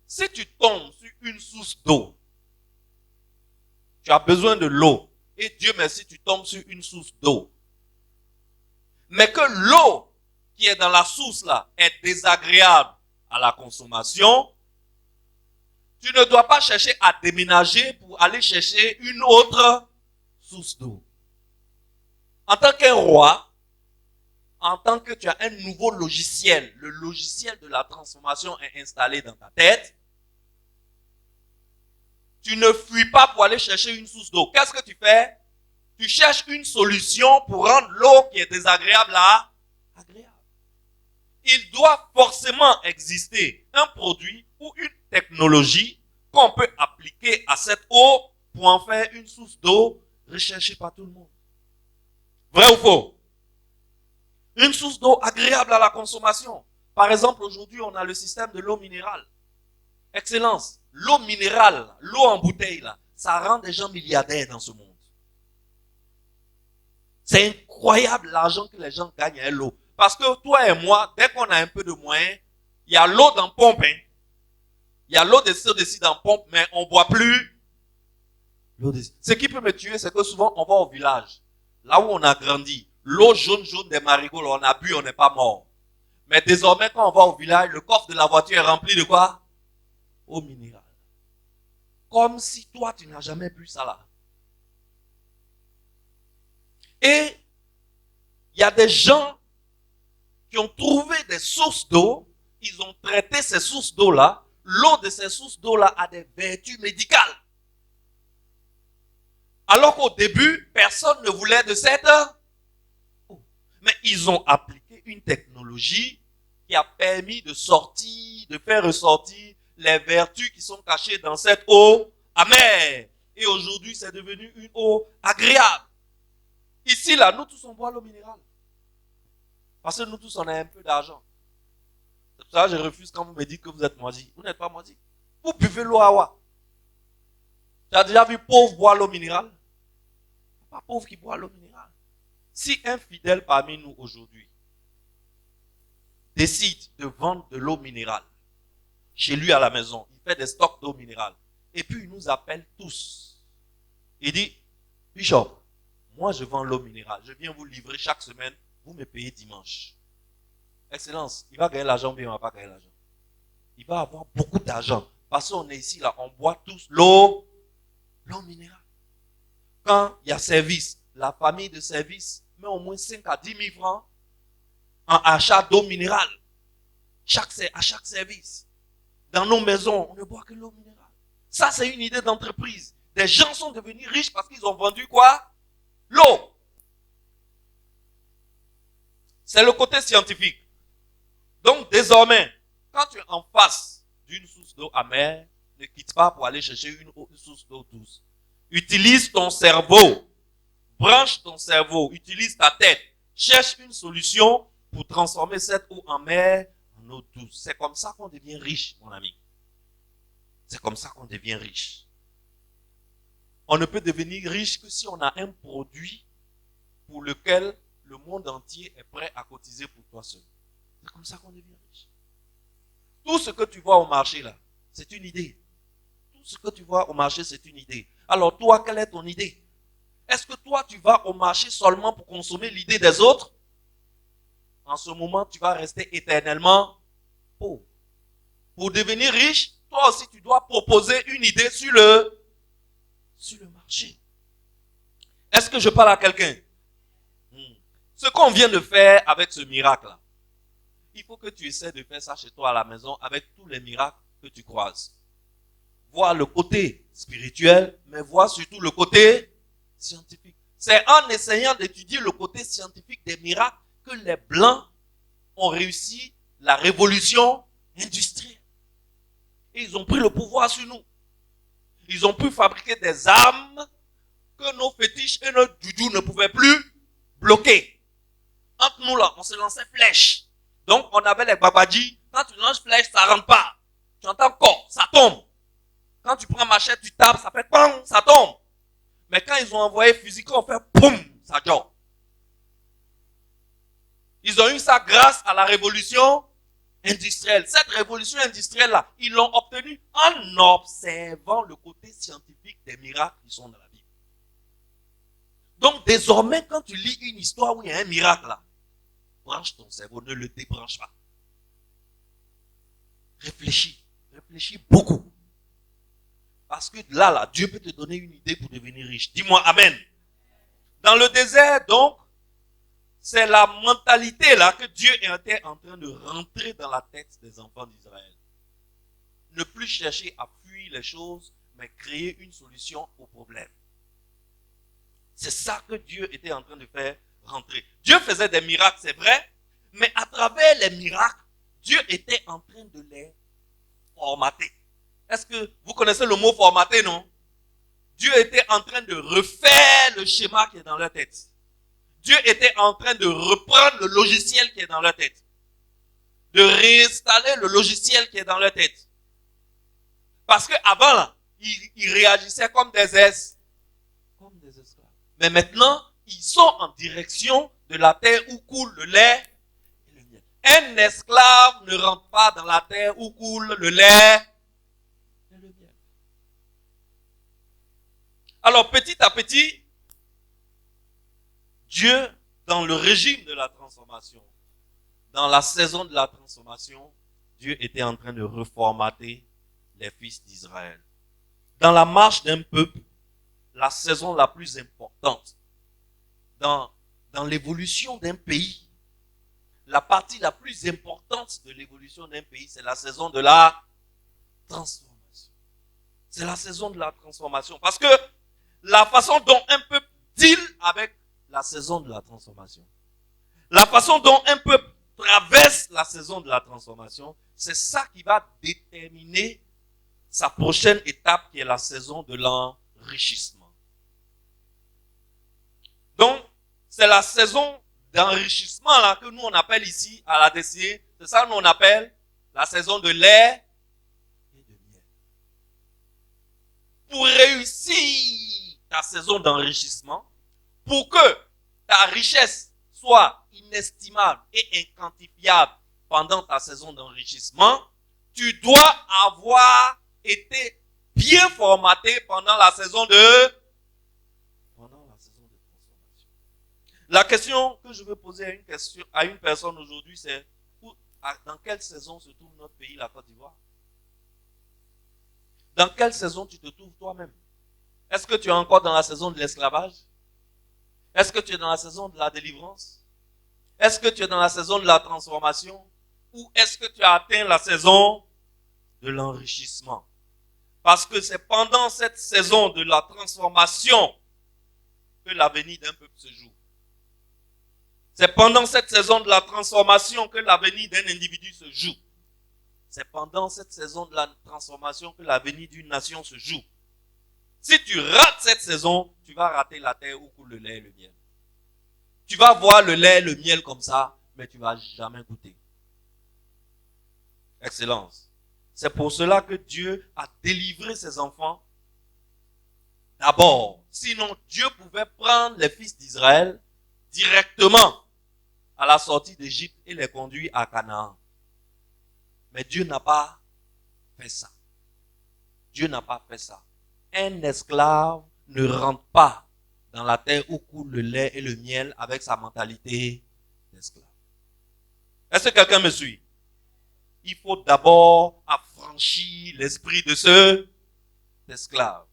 si tu tombes sur une source d'eau, tu as besoin de l'eau, et Dieu merci, tu tombes sur une source d'eau. Mais que l'eau qui est dans la source là est désagréable à la consommation, tu ne dois pas chercher à déménager pour aller chercher une autre source d'eau. En tant qu'un roi, en tant que tu as un nouveau logiciel, le logiciel de la transformation est installé dans ta tête, tu ne fuis pas pour aller chercher une source d'eau. Qu'est-ce que tu fais? Tu cherches une solution pour rendre l'eau qui est désagréable à agréable. Il doit forcément exister un produit ou une technologie qu'on peut appliquer à cette eau pour en faire une source d'eau recherchée par tout le monde. Vrai ou faux? Une source d'eau agréable à la consommation. Par exemple, aujourd'hui, on a le système de l'eau minérale. Excellence. L'eau minérale, l'eau en bouteille, là, ça rend des gens milliardaires dans ce monde. C'est incroyable l'argent que les gens gagnent à l'eau. Parce que toi et moi, dès qu'on a un peu de moyens, il y a l'eau dans pompe. Hein. Il y a l'eau de dans pompe, mais on ne boit plus l'eau de. Ce qui peut me tuer, c'est que souvent on va au village, là où on a grandi, l'eau jaune des marigolles, on a bu, on n'est pas mort. Mais désormais, quand on va au village, le coffre de la voiture est rempli de quoi? Eau minérale. Comme si toi, tu n'as jamais bu ça là. Et il y a des gens qui ont trouvé des sources d'eau, ils ont traité ces sources d'eau là, l'eau de ces sources d'eau là a des vertus médicales. Alors qu'au début, personne ne voulait de cette eau. Mais ils ont appliqué une technologie qui a permis de sortir, de faire ressortir les vertus qui sont cachées dans cette eau amère. Et aujourd'hui, c'est devenu une eau agréable. Ici, là, nous tous, on boit l'eau minérale. Parce que nous tous, on a un peu d'argent. C'est pour ça que je refuse quand vous me dites que vous êtes moisi. Vous n'êtes pas moisi. Vous buvez l'eau à quoi? Tu as déjà vu pauvre boire l'eau minérale? Pas pauvre qui boit l'eau minérale. Si un fidèle parmi nous aujourd'hui décide de vendre de l'eau minérale chez lui à la maison, il fait des stocks d'eau minérale, et puis il nous appelle tous. Il dit, Bishop, moi je vends l'eau minérale, je viens vous livrer chaque semaine, vous me payez dimanche. Excellence, il va gagner l'argent ou bien il ne va pas gagner l'argent? Il va avoir beaucoup d'argent, parce qu'on est ici, là, on boit tous l'eau minérale. Quand il y a service, la famille de service met au moins 5 à 10 000 francs en achat d'eau minérale. À chaque service. Dans nos maisons, on ne boit que l'eau minérale. Ça, c'est une idée d'entreprise. Des gens sont devenus riches parce qu'ils ont vendu quoi? L'eau. C'est le côté scientifique. Donc, désormais, quand tu es en face d'une source d'eau amère, ne quitte pas pour aller chercher une source d'eau douce. Utilise ton cerveau. Branche ton cerveau. Utilise ta tête. Cherche une solution pour transformer cette eau amère en eau douce. C'est comme ça qu'on devient riche, mon ami. C'est comme ça qu'on devient riche. On ne peut devenir riche que si on a un produit pour lequel le monde entier est prêt à cotiser pour toi seul. C'est comme ça qu'on devient riche. Tout ce que tu vois au marché là, c'est une idée. Tout ce que tu vois au marché, c'est une idée. Alors toi, quelle est ton idée? Est-ce que toi, tu vas au marché seulement pour consommer l'idée des autres? En ce moment, tu vas rester éternellement pauvre. Pour devenir riche, toi aussi, tu dois proposer une idée sur le marché. Est-ce que je parle à quelqu'un? Ce qu'on vient de faire avec ce miracle-là, il faut que tu essaies de faire ça chez toi à la maison avec tous les miracles que tu croises. Vois le côté spirituel, mais vois surtout le côté scientifique. C'est en essayant d'étudier le côté scientifique des miracles que les Blancs ont réussi la révolution industrielle. Et ils ont pris le pouvoir sur nous. Ils ont pu fabriquer des armes que nos fétiches et nos doudous ne pouvaient plus bloquer. Entre nous là, on se lançait flèche. Donc on avait les babadji. Quand tu lances flèche, ça rentre pas. Tu entends corps, ça tombe. Quand tu prends machette, tu tapes, ça fait pam, ça tombe. Mais quand ils ont envoyé fusil, on fait poum, ça dort. Ils ont eu ça grâce à la révolution industrielle. Cette révolution industrielle-là, ils l'ont obtenue en observant le côté scientifique des miracles qui sont dans la Bible. Donc désormais, quand tu lis une histoire où il y a un miracle là, branche ton cerveau, ne le débranche pas. Réfléchis beaucoup. Parce que là, Dieu peut te donner une idée pour devenir riche. Dis-moi Amen. Dans le désert, donc, c'est la mentalité là que Dieu était en train de rentrer dans la tête des enfants d'Israël. Ne plus chercher à fuir les choses, mais créer une solution au problème. C'est ça que Dieu était en train de faire rentrer. Dieu faisait des miracles, c'est vrai, mais à travers les miracles, Dieu était en train de les formater. Est-ce que vous connaissez le mot formater, non? Dieu était en train de refaire le schéma qui est dans leur tête. Dieu était en train de reprendre le logiciel qui est dans leur tête. De réinstaller le logiciel qui est dans leur tête. Parce qu'avant, là, ils réagissaient comme des esclaves. Mais maintenant, ils sont en direction de la terre où coule le lait et le miel. Un esclave ne rentre pas dans la terre où coule le lait et le miel. Alors, petit à petit, Dieu, dans le régime de la transformation, dans la saison de la transformation, Dieu était en train de reformater les fils d'Israël. Dans la marche d'un peuple, la saison la plus importante, dans l'évolution d'un pays, la partie la plus importante de l'évolution d'un pays, c'est la saison de la transformation. C'est la saison de la transformation. Parce que la façon dont un peuple deal avec la saison de la transformation, la façon dont un peuple traverse la saison de la transformation, c'est ça qui va déterminer sa prochaine étape qui est la saison de l'enrichissement. Donc, c'est la saison d'enrichissement là que nous on appelle ici à la DCA. C'est ça que nous on appelle la saison de lait et de miel. Pour réussir ta saison d'enrichissement, pour que ta richesse soit inestimable et inquantifiable pendant ta saison d'enrichissement, tu dois avoir été bien formaté pendant la saison de transformation. La question que je veux poser à une personne aujourd'hui, c'est dans quelle saison se trouve notre pays, la Côte d'Ivoire? Dans quelle saison tu te trouves toi-même? Est-ce que tu es encore dans la saison de l'esclavage? Est-ce que tu es dans la saison de la délivrance? Est-ce que tu es dans la saison de la transformation? Ou est-ce que tu as atteint la saison de l'enrichissement? Parce que c'est pendant cette saison de la transformation que l'avenir d'un peuple se joue. C'est pendant cette saison de la transformation que l'avenir d'un individu se joue. C'est pendant cette saison de la transformation que l'avenir d'une nation se joue. Si tu rates cette saison, tu vas rater la terre où coule le lait et le miel. Tu vas voir le lait et le miel comme ça, mais tu vas jamais goûter. Excellence. C'est pour cela que Dieu a délivré ses enfants d'abord. Sinon, Dieu pouvait prendre les fils d'Israël directement à la sortie d'Égypte et les conduire à Canaan. Mais Dieu n'a pas fait ça. Dieu n'a pas fait ça. Un esclave ne rentre pas dans la terre où coule le lait et le miel avec sa mentalité d'esclave. Est-ce que quelqu'un me suit? Il faut d'abord affranchir l'esprit de ce esclave.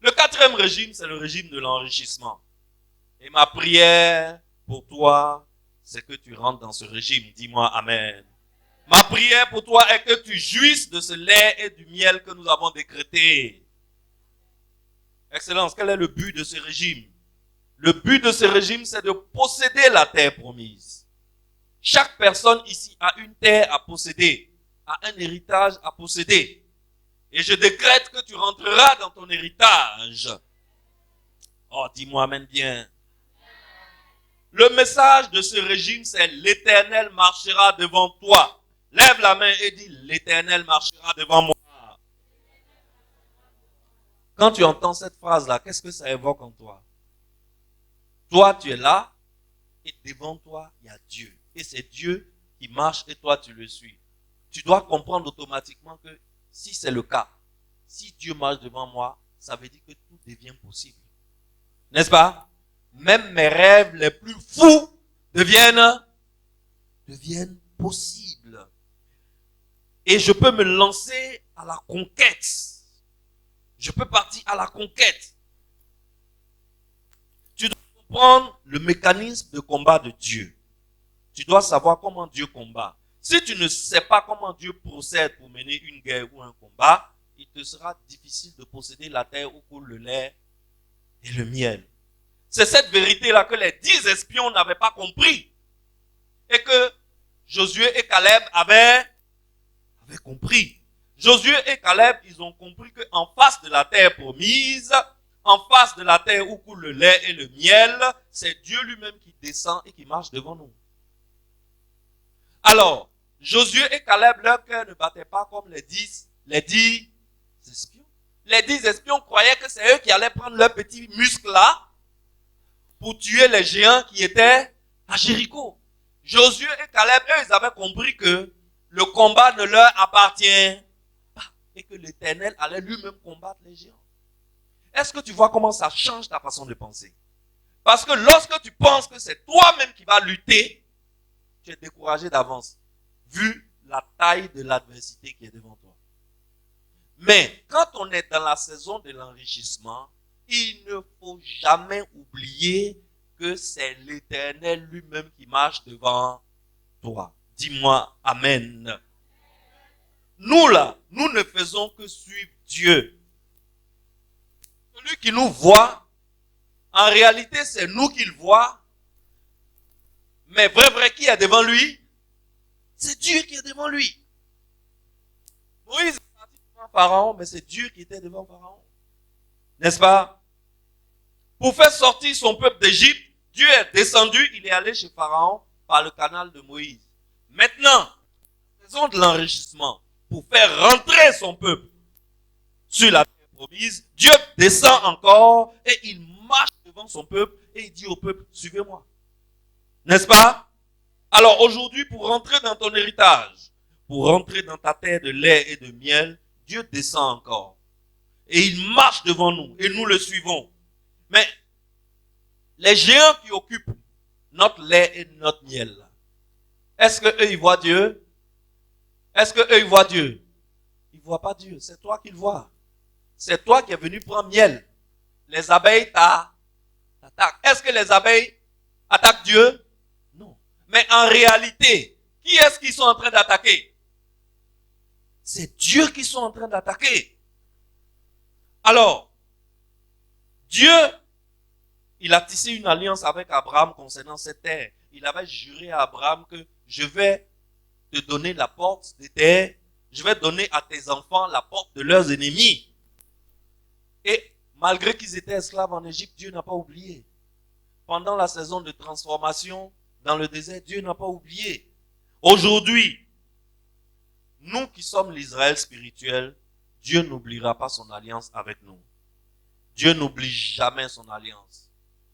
Le quatrième régime, c'est le régime de l'enrichissement. Et ma prière pour toi, c'est que tu rentres dans ce régime. Dis-moi Amen. Ma prière pour toi est que tu jouisses de ce lait et du miel que nous avons décrété. Excellence, quel est le but de ce régime? Le but de ce régime, c'est de posséder la terre promise. Chaque personne ici a une terre à posséder, a un héritage à posséder. Et je décrète que tu rentreras dans ton héritage. Oh, dis-moi amen bien. Le message de ce régime, c'est l'Éternel marchera devant toi. Lève la main et dis, l'Éternel marchera devant moi. Quand tu entends cette phrase-là, qu'est-ce que ça évoque en toi? Toi, tu es là et devant toi, il y a Dieu. Et c'est Dieu qui marche et toi, tu le suis. Tu dois comprendre automatiquement que si c'est le cas, si Dieu marche devant moi, ça veut dire que tout devient possible. N'est-ce pas? Même mes rêves les plus fous deviennent possibles. Et je peux me lancer à la conquête. Je peux partir à la conquête. Tu dois comprendre le mécanisme de combat de Dieu. Tu dois savoir comment Dieu combat. Si tu ne sais pas comment Dieu procède pour mener une guerre ou un combat, il te sera difficile de posséder la terre où coule le lait et le miel. C'est cette vérité-là que les 10 espions n'avaient pas compris. Et que Josué et Caleb avaient compris. Josué et Caleb, ils ont compris qu'en face de la terre promise, en face de la terre où coule le lait et le miel, c'est Dieu lui-même qui descend et qui marche devant nous. Alors, Josué et Caleb, leur cœur ne battait pas comme les 10 espions. Les 10 espions croyaient que c'est eux qui allaient prendre leurs petits muscles là pour tuer les géants qui étaient à Jéricho. Josué et Caleb, eux, ils avaient compris que le combat ne leur appartient pas et que l'Éternel allait lui-même combattre les géants. Est-ce que tu vois comment ça change ta façon de penser? Parce que lorsque tu penses que c'est toi-même qui vas lutter, tu es découragé d'avance, vu la taille de l'adversité qui est devant toi. Mais quand on est dans la saison de l'enrichissement, il ne faut jamais oublier que c'est l'Éternel lui-même qui marche devant toi. Dis-moi amen. Nous là, nous ne faisons que suivre Dieu. Celui qui nous voit, en réalité c'est nous qu'il voit. Mais vrai, qui est devant lui? C'est Dieu qui est devant lui. Moïse est parti devant Pharaon, mais c'est Dieu qui était devant Pharaon. N'est-ce pas? Pour faire sortir son peuple d'Égypte, Dieu est descendu, il est allé chez Pharaon par le canal de Moïse. Maintenant, faisons de l'enrichissement pour faire rentrer son peuple sur la terre promise. Dieu descend encore et il marche devant son peuple et il dit au peuple, suivez-moi. N'est-ce pas? Alors aujourd'hui, pour rentrer dans ton héritage, pour rentrer dans ta terre de lait et de miel, Dieu descend encore. Et il marche devant nous et nous le suivons. Mais les géants qui occupent notre lait et notre miel, est-ce que eux ils voient Dieu? Est-ce que eux ils voient Dieu? Ils ne voient pas Dieu, c'est toi qu'ils voient. C'est toi qui es venu prendre miel. Les abeilles t'attaquent. Est-ce que les abeilles attaquent Dieu? Non. Mais en réalité, qui est-ce qu'ils sont en train d'attaquer? C'est Dieu qu'ils sont en train d'attaquer. Alors, Dieu, il a tissé une alliance avec Abraham concernant cette terre. Il avait juré à Abraham que je vais te donner la porte des terres, je vais donner à tes enfants la porte de leurs ennemis. Et malgré qu'ils étaient esclaves en Égypte, Dieu n'a pas oublié. Pendant la saison de transformation dans le désert, Dieu n'a pas oublié. Aujourd'hui, nous qui sommes l'Israël spirituel, Dieu n'oubliera pas son alliance avec nous. Dieu n'oublie jamais son alliance.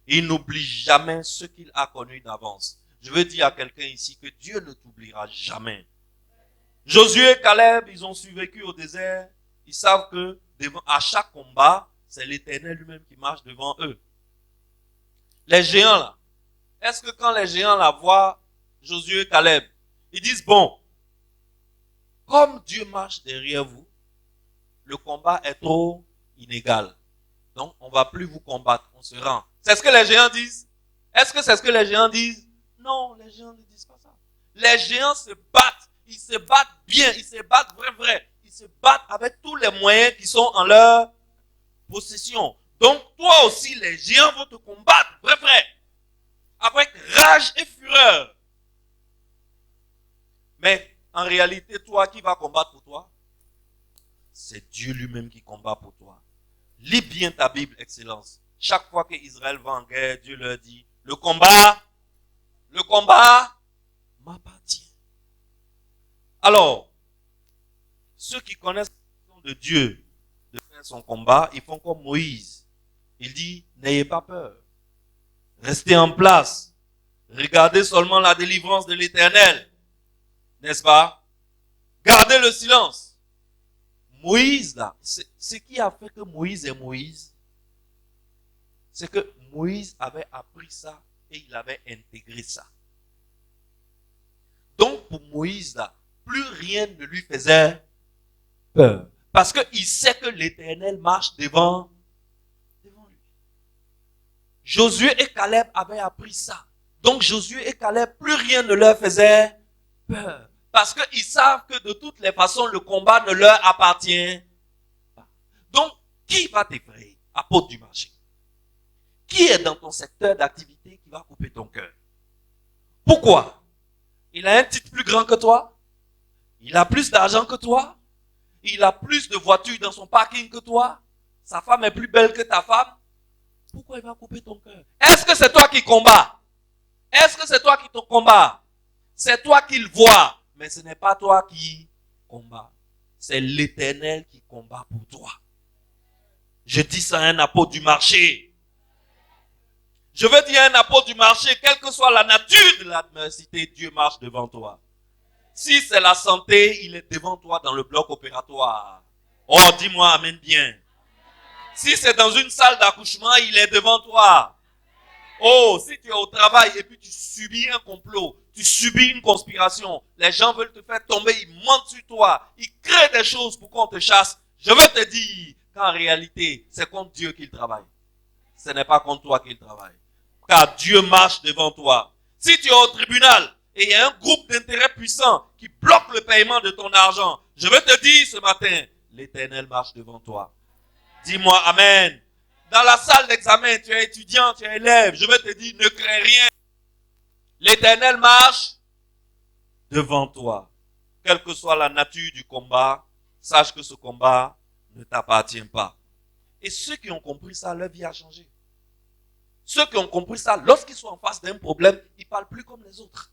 Il n'oublie jamais ce qu'il a connu d'avance. Je veux dire à quelqu'un ici que Dieu ne t'oubliera jamais. Josué et Caleb, ils ont survécu au désert. Ils savent que à chaque combat, c'est l'Éternel lui-même qui marche devant eux. Les géants là, est-ce que quand les géants là voient Josué et Caleb, ils disent bon, comme Dieu marche derrière vous, le combat est trop inégal. Donc, on ne va plus vous combattre, on se rend. C'est ce que les géants disent? Est-ce que c'est ce que les géants disent? Non, les géants ne disent pas ça. Les géants se battent. ils se battent bien, ils se battent vrai. Ils se battent avec tous les moyens qui sont en leur possession. Donc, toi aussi, les géants vont te combattre, vrai. Avec rage et fureur. Mais, en réalité, toi, qui va combattre pour toi? C'est Dieu lui-même qui combat pour toi. Lis bien ta Bible, Excellence. Chaque fois que Israël va en guerre, Dieu leur dit, le combat m'appartient. Alors, ceux qui connaissent le nom de Dieu de faire son combat, ils font comme Moïse. Il dit, n'ayez pas peur. Restez en place. Regardez seulement la délivrance de l'Éternel. N'est-ce pas? Gardez le silence. Moïse, là, ce qui a fait que Moïse est Moïse, c'est que Moïse avait appris ça et il avait intégré ça. Donc, pour Moïse, là, plus rien ne lui faisait peur. Parce qu'il sait que l'Éternel marche devant lui. Josué et Caleb avaient appris ça. Donc, Josué et Caleb, plus rien ne leur faisait peur. Parce qu'ils savent que de toutes les façons, le combat ne leur appartient pas. Donc, qui va t'effrayer? Apôtre du marché. Qui est dans ton secteur d'activité qui va couper ton cœur? Pourquoi? Il a un titre plus grand que toi? Il a plus d'argent que toi? Il a plus de voitures dans son parking que toi? Sa femme est plus belle que ta femme? Pourquoi il va couper ton cœur? Est-ce que c'est toi qui combats? Est-ce que c'est toi qui te combats? C'est toi qui le vois, mais ce n'est pas toi qui combats. C'est l'Éternel qui combat pour toi. Je dis ça à un apôtre du marché. Je veux dire à un apôtre du marché, quelle que soit la nature de l'adversité, Dieu marche devant toi. Si c'est la santé, il est devant toi dans le bloc opératoire. Oh, dis-moi amen bien. Si c'est dans une salle d'accouchement, il est devant toi. Oh, si tu es au travail et puis tu subis un complot, tu subis une conspiration, les gens veulent te faire tomber, ils mentent sur toi, ils créent des choses pour qu'on te chasse. Je veux te dire qu'en réalité, c'est contre Dieu qu'il travaille. Ce n'est pas contre toi qu'il travaille. Car Dieu marche devant toi. Si tu es au tribunal et il y a un groupe d'intérêts puissants qui bloque le paiement de ton argent, je veux te dire ce matin, l'Éternel marche devant toi. Dis-moi amen. Dans la salle d'examen, tu es étudiant, tu es élève, je veux te dire, ne crains rien. L'Éternel marche devant toi. Quelle que soit la nature du combat, sache que ce combat ne t'appartient pas. Et ceux qui ont compris ça, leur vie a changé. Ceux qui ont compris ça, lorsqu'ils sont en face d'un problème, ils ne parlent plus comme les autres.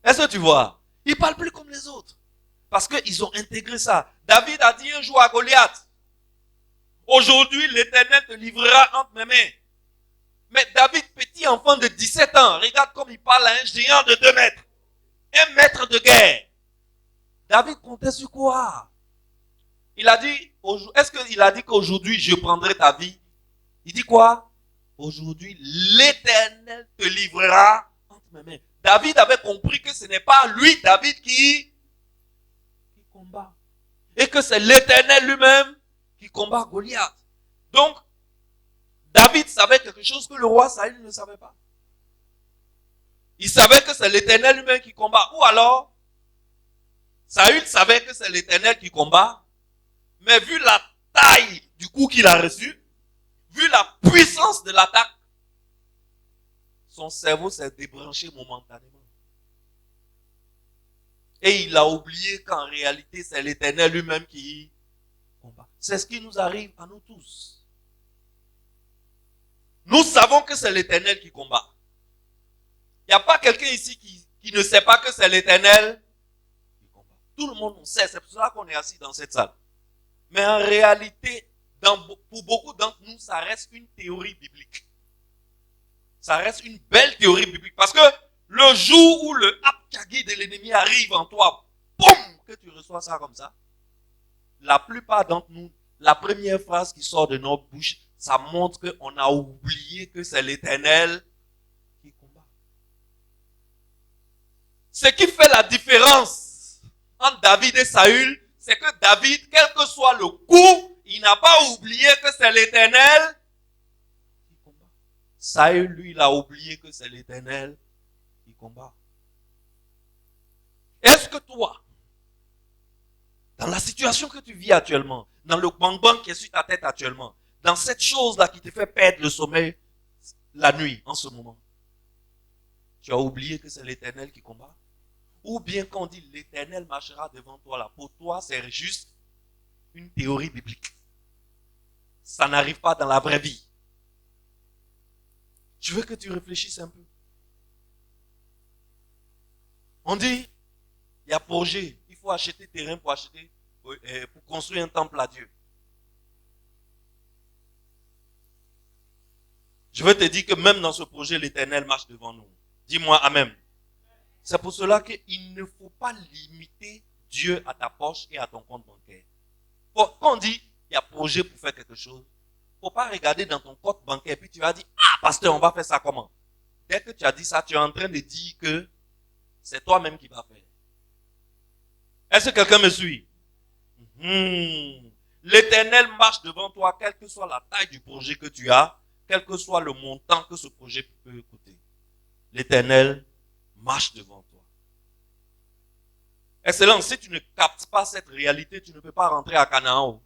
Est-ce que tu vois? Ils ne parlent plus comme les autres. Parce qu'ils ont intégré ça. David a dit un jour à Goliath, aujourd'hui l'Éternel te livrera entre mes mains. Mais David, petit enfant de 17 ans, regarde comme il parle à un géant de 2 mètres. Un maître de guerre. David comptait sur quoi? Il a dit, est-ce qu'il a dit qu'aujourd'hui je prendrai ta vie? Il dit quoi? Aujourd'hui, l'Éternel te livrera entre mes mains. David avait compris que ce n'est pas lui, David, qui combat. Et que c'est l'Éternel lui-même qui combat Goliath. Donc, David savait quelque chose que le roi Saül ne savait pas. Il savait que c'est l'Éternel lui-même qui combat. Ou alors, Saül savait que c'est l'Éternel qui combat. Mais vu la taille du coup qu'il a reçu, vu la puissance de l'attaque, son cerveau s'est débranché momentanément. Et il a oublié qu'en réalité, c'est l'Éternel lui-même qui combat. C'est ce qui nous arrive à nous tous. Nous savons que c'est l'Éternel qui combat. Il n'y a pas quelqu'un ici qui ne sait pas que c'est l'Éternel qui combat. Tout le monde sait, c'est pour ça qu'on est assis dans cette salle. Mais en réalité, pour beaucoup d'entre nous, ça reste une théorie biblique. Ça reste une belle théorie biblique. Parce que le jour où le apkagi de l'ennemi arrive en toi, boum, que tu reçois ça comme ça, la plupart d'entre nous, la première phrase qui sort de notre bouche, ça montre qu'on a oublié que c'est l'Éternel qui combat. Ce qui fait la différence entre David et Saül, c'est que David, quel que soit le coup, il n'a pas oublié que c'est l'Éternel qui combat. Saül, lui, il a oublié que c'est l'Éternel qui combat. Est-ce que toi, dans la situation que tu vis actuellement, dans le bang-bang qui est sur ta tête actuellement, dans cette chose-là qui te fait perdre le sommeil la nuit, en ce moment, tu as oublié que c'est l'Éternel qui combat? Ou bien qu'on dit l'Éternel marchera devant toi là, pour toi c'est juste une théorie biblique. Ça n'arrive pas dans la vraie vie. Je veux que tu réfléchisses un peu. On dit, il y a projet, il faut acheter terrain pour construire un temple à Dieu. Je veux te dire que même dans ce projet, l'Éternel marche devant nous. Dis-moi Amen. C'est pour cela qu'il ne faut pas limiter Dieu à ta poche et à ton compte bancaire. Quand on dit, il y a projet pour faire quelque chose, il ne faut pas regarder dans ton compte bancaire et puis tu vas dire, ah pasteur, on va faire ça comment? Dès que tu as dit ça, tu es en train de dire que c'est toi-même qui vas faire. Est-ce que quelqu'un me suit? L'Éternel marche devant toi, quelle que soit la taille du projet que tu as, quel que soit le montant que ce projet peut coûter. L'Éternel marche devant toi. Excellent, si tu ne captes pas cette réalité, tu ne peux pas rentrer à Canaan.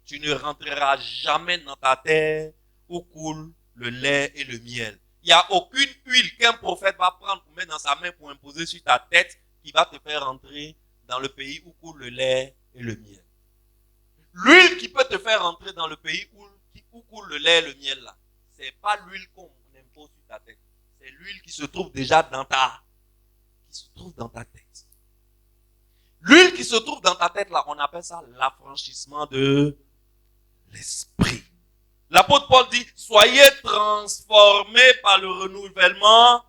Tu ne rentreras jamais dans ta terre où coule le lait et le miel. Il n'y a aucune huile qu'un prophète va prendre pour mettre dans sa main pour imposer sur ta tête qui va te faire rentrer dans le pays où coule le lait et le miel. L'huile qui peut te faire rentrer dans le pays où coule le lait et le miel là, c'est pas l'huile qu'on impose sur ta tête. C'est l'huile qui se trouve déjà dans ta tête. L'huile qui se trouve dans ta tête là, on appelle ça l'affranchissement de l'esprit. L'apôtre Paul dit, soyez transformés par le renouvellement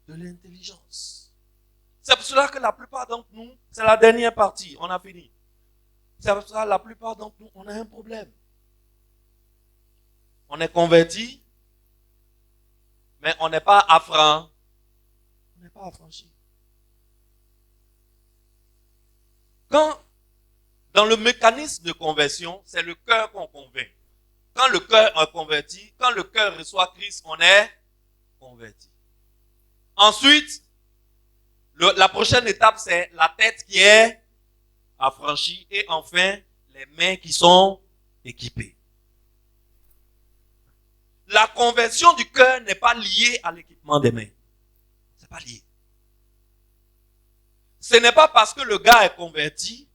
de l'intelligence. C'est pour cela que la plupart d'entre nous, c'est la dernière partie, on a fini. C'est pour cela que la plupart d'entre nous, on a un problème. On est converti, mais on n'est pas affranchi. On n'est pas affranchi. Quand, dans le mécanisme de conversion, c'est le cœur qu'on convainc. Quand le cœur est converti, quand le cœur reçoit Christ, on est converti. Ensuite, la prochaine étape, c'est la tête qui est affranchie et enfin, les mains qui sont équipées. La conversion du cœur n'est pas liée à l'équipement des mains. C'est pas lié. Ce n'est pas parce que le gars est converti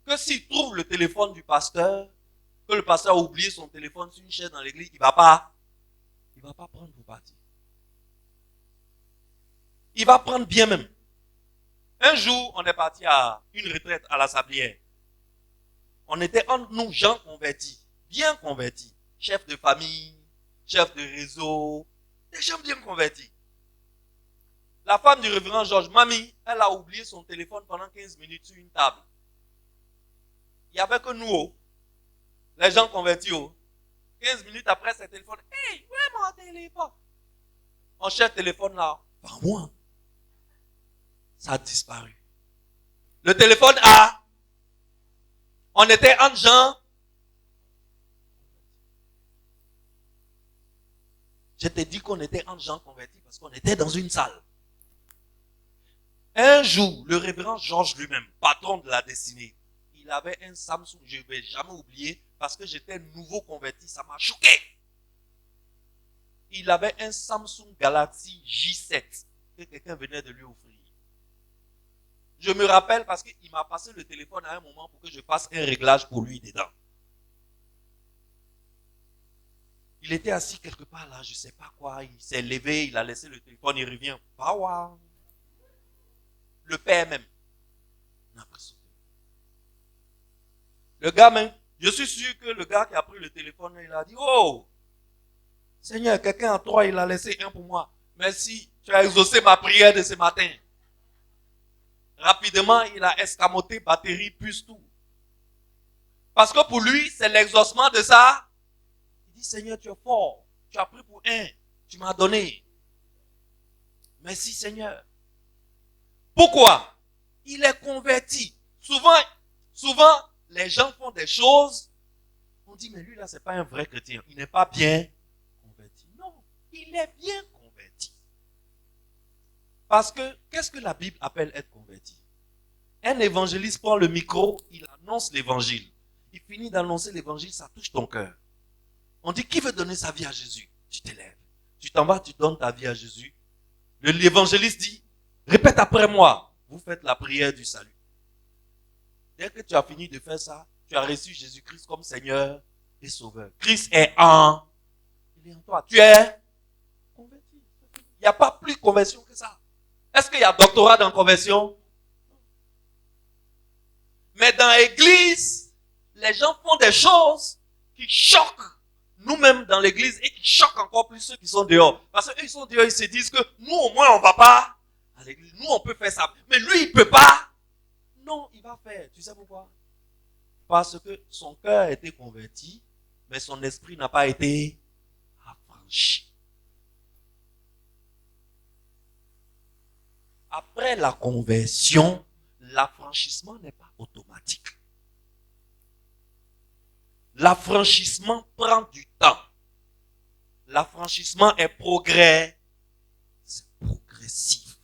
que s'il trouve le téléphone du pasteur, que le pasteur a oublié son téléphone sur une chaise dans l'église, il va pas prendre pour partir. Il va prendre bien même. Un jour, on est parti à une retraite à la Sablière. On était entre nous gens convertis, bien convertis, chefs de famille, chefs de réseau, des gens bien convertis. La femme du révérend Georges, mamie, elle a oublié son téléphone pendant 15 minutes sur une table. Il n'y avait que nous, les gens convertis. 15 minutes après, c'est téléphone. Hey, où est mon téléphone? On cherche le téléphone là. Par moi. Ça a disparu. Le téléphone a. On était en gens. Je t'ai dit qu'on était en gens convertis parce qu'on était dans une salle. Un jour, le révérend Georges lui-même, patron de la destinée, il avait un Samsung, je ne vais jamais oublier, parce que j'étais nouveau converti, ça m'a choqué. Il avait un Samsung Galaxy J7 que quelqu'un venait de lui offrir. Je me rappelle parce qu'il m'a passé le téléphone à un moment pour que je fasse un réglage pour lui dedans. Il était assis quelque part là, je ne sais pas quoi, il s'est levé, il a laissé le téléphone, il revient. Power. Le père même n'a pas sauté. Le gars même, je suis sûr que le gars qui a pris le téléphone, il a dit, oh, Seigneur, quelqu'un en toi, il a laissé un pour moi. Merci, tu as exaucé ma prière de ce matin. Rapidement, il a escamoté batterie, puce, tout. Parce que pour lui, c'est l'exaucement de ça. Il dit, Seigneur, tu es fort. Tu as pris pour un. Tu m'as donné. Merci, Seigneur. Pourquoi? Il est converti. Souvent, les gens font des choses. On dit, mais lui là, c'est pas un vrai chrétien. Il n'est pas bien converti. Non, il est bien converti. Parce que, qu'est-ce que la Bible appelle être converti? Un évangéliste prend le micro, il annonce l'évangile. Il finit d'annoncer l'évangile, ça touche ton cœur. On dit, qui veut donner sa vie à Jésus? Tu t'élèves. Tu t'en vas, tu donnes ta vie à Jésus. L'évangéliste dit, répète après moi. Vous faites la prière du salut. Dès que tu as fini de faire ça, tu as reçu Jésus-Christ comme Seigneur et Sauveur. Christ est en toi. Tu es converti. Il n'y a pas plus de conversion que ça. Est-ce qu'il y a doctorat dans conversion? Mais dans l'église, les gens font des choses qui choquent nous-mêmes dans l'église et qui choquent encore plus ceux qui sont dehors. Parce qu'eux, ils sont dehors, ils se disent que nous, au moins, on va pas à l'église. Nous, on peut faire ça. Mais lui, il peut pas. Non, il va faire. Tu sais pourquoi? Parce que son cœur a été converti, mais son esprit n'a pas été affranchi. Après la conversion, l'affranchissement n'est pas automatique. L'affranchissement prend du temps. L'affranchissement est c'est progressif.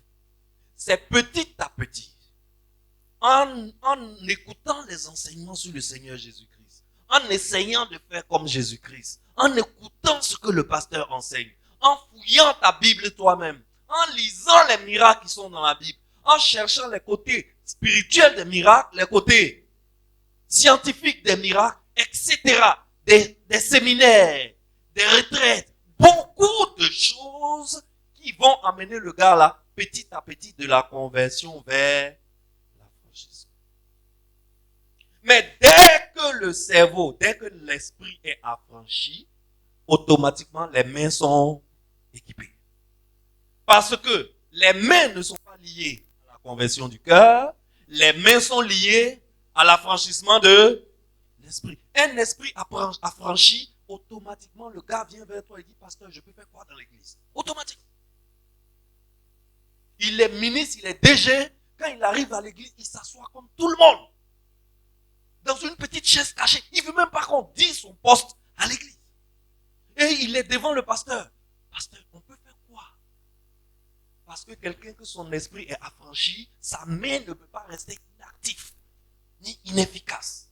C'est petit à petit. En écoutant les enseignements sur le Seigneur Jésus-Christ, en essayant de faire comme Jésus-Christ, en écoutant ce que le pasteur enseigne, en fouillant ta Bible toi-même, en lisant les miracles qui sont dans la Bible, en cherchant les côtés spirituels des miracles, les côtés scientifiques des miracles, etc. Des séminaires, des retraites, beaucoup de choses qui vont amener le gars là, petit à petit, de la conversion vers l'affranchissement. Mais dès que le cerveau, dès que l'esprit est affranchi, automatiquement les mains sont équipées. Parce que les mains ne sont pas liées à la conversion du cœur, les mains sont liées à l'affranchissement de l'esprit. Un esprit affranchi, automatiquement le gars vient vers toi et dit, pasteur, je peux faire quoi dans l'église? Automatique. Il est ministre, il est DG, quand il arrive à l'église, il s'assoit comme tout le monde. Dans une petite chaise cachée. Il ne veut même pas qu'on dise son poste à l'église. Et il est devant le pasteur. Pasteur, on peut faire quoi? Parce que quelqu'un que son esprit est affranchi, sa main ne peut pas rester inactive, ni inefficace.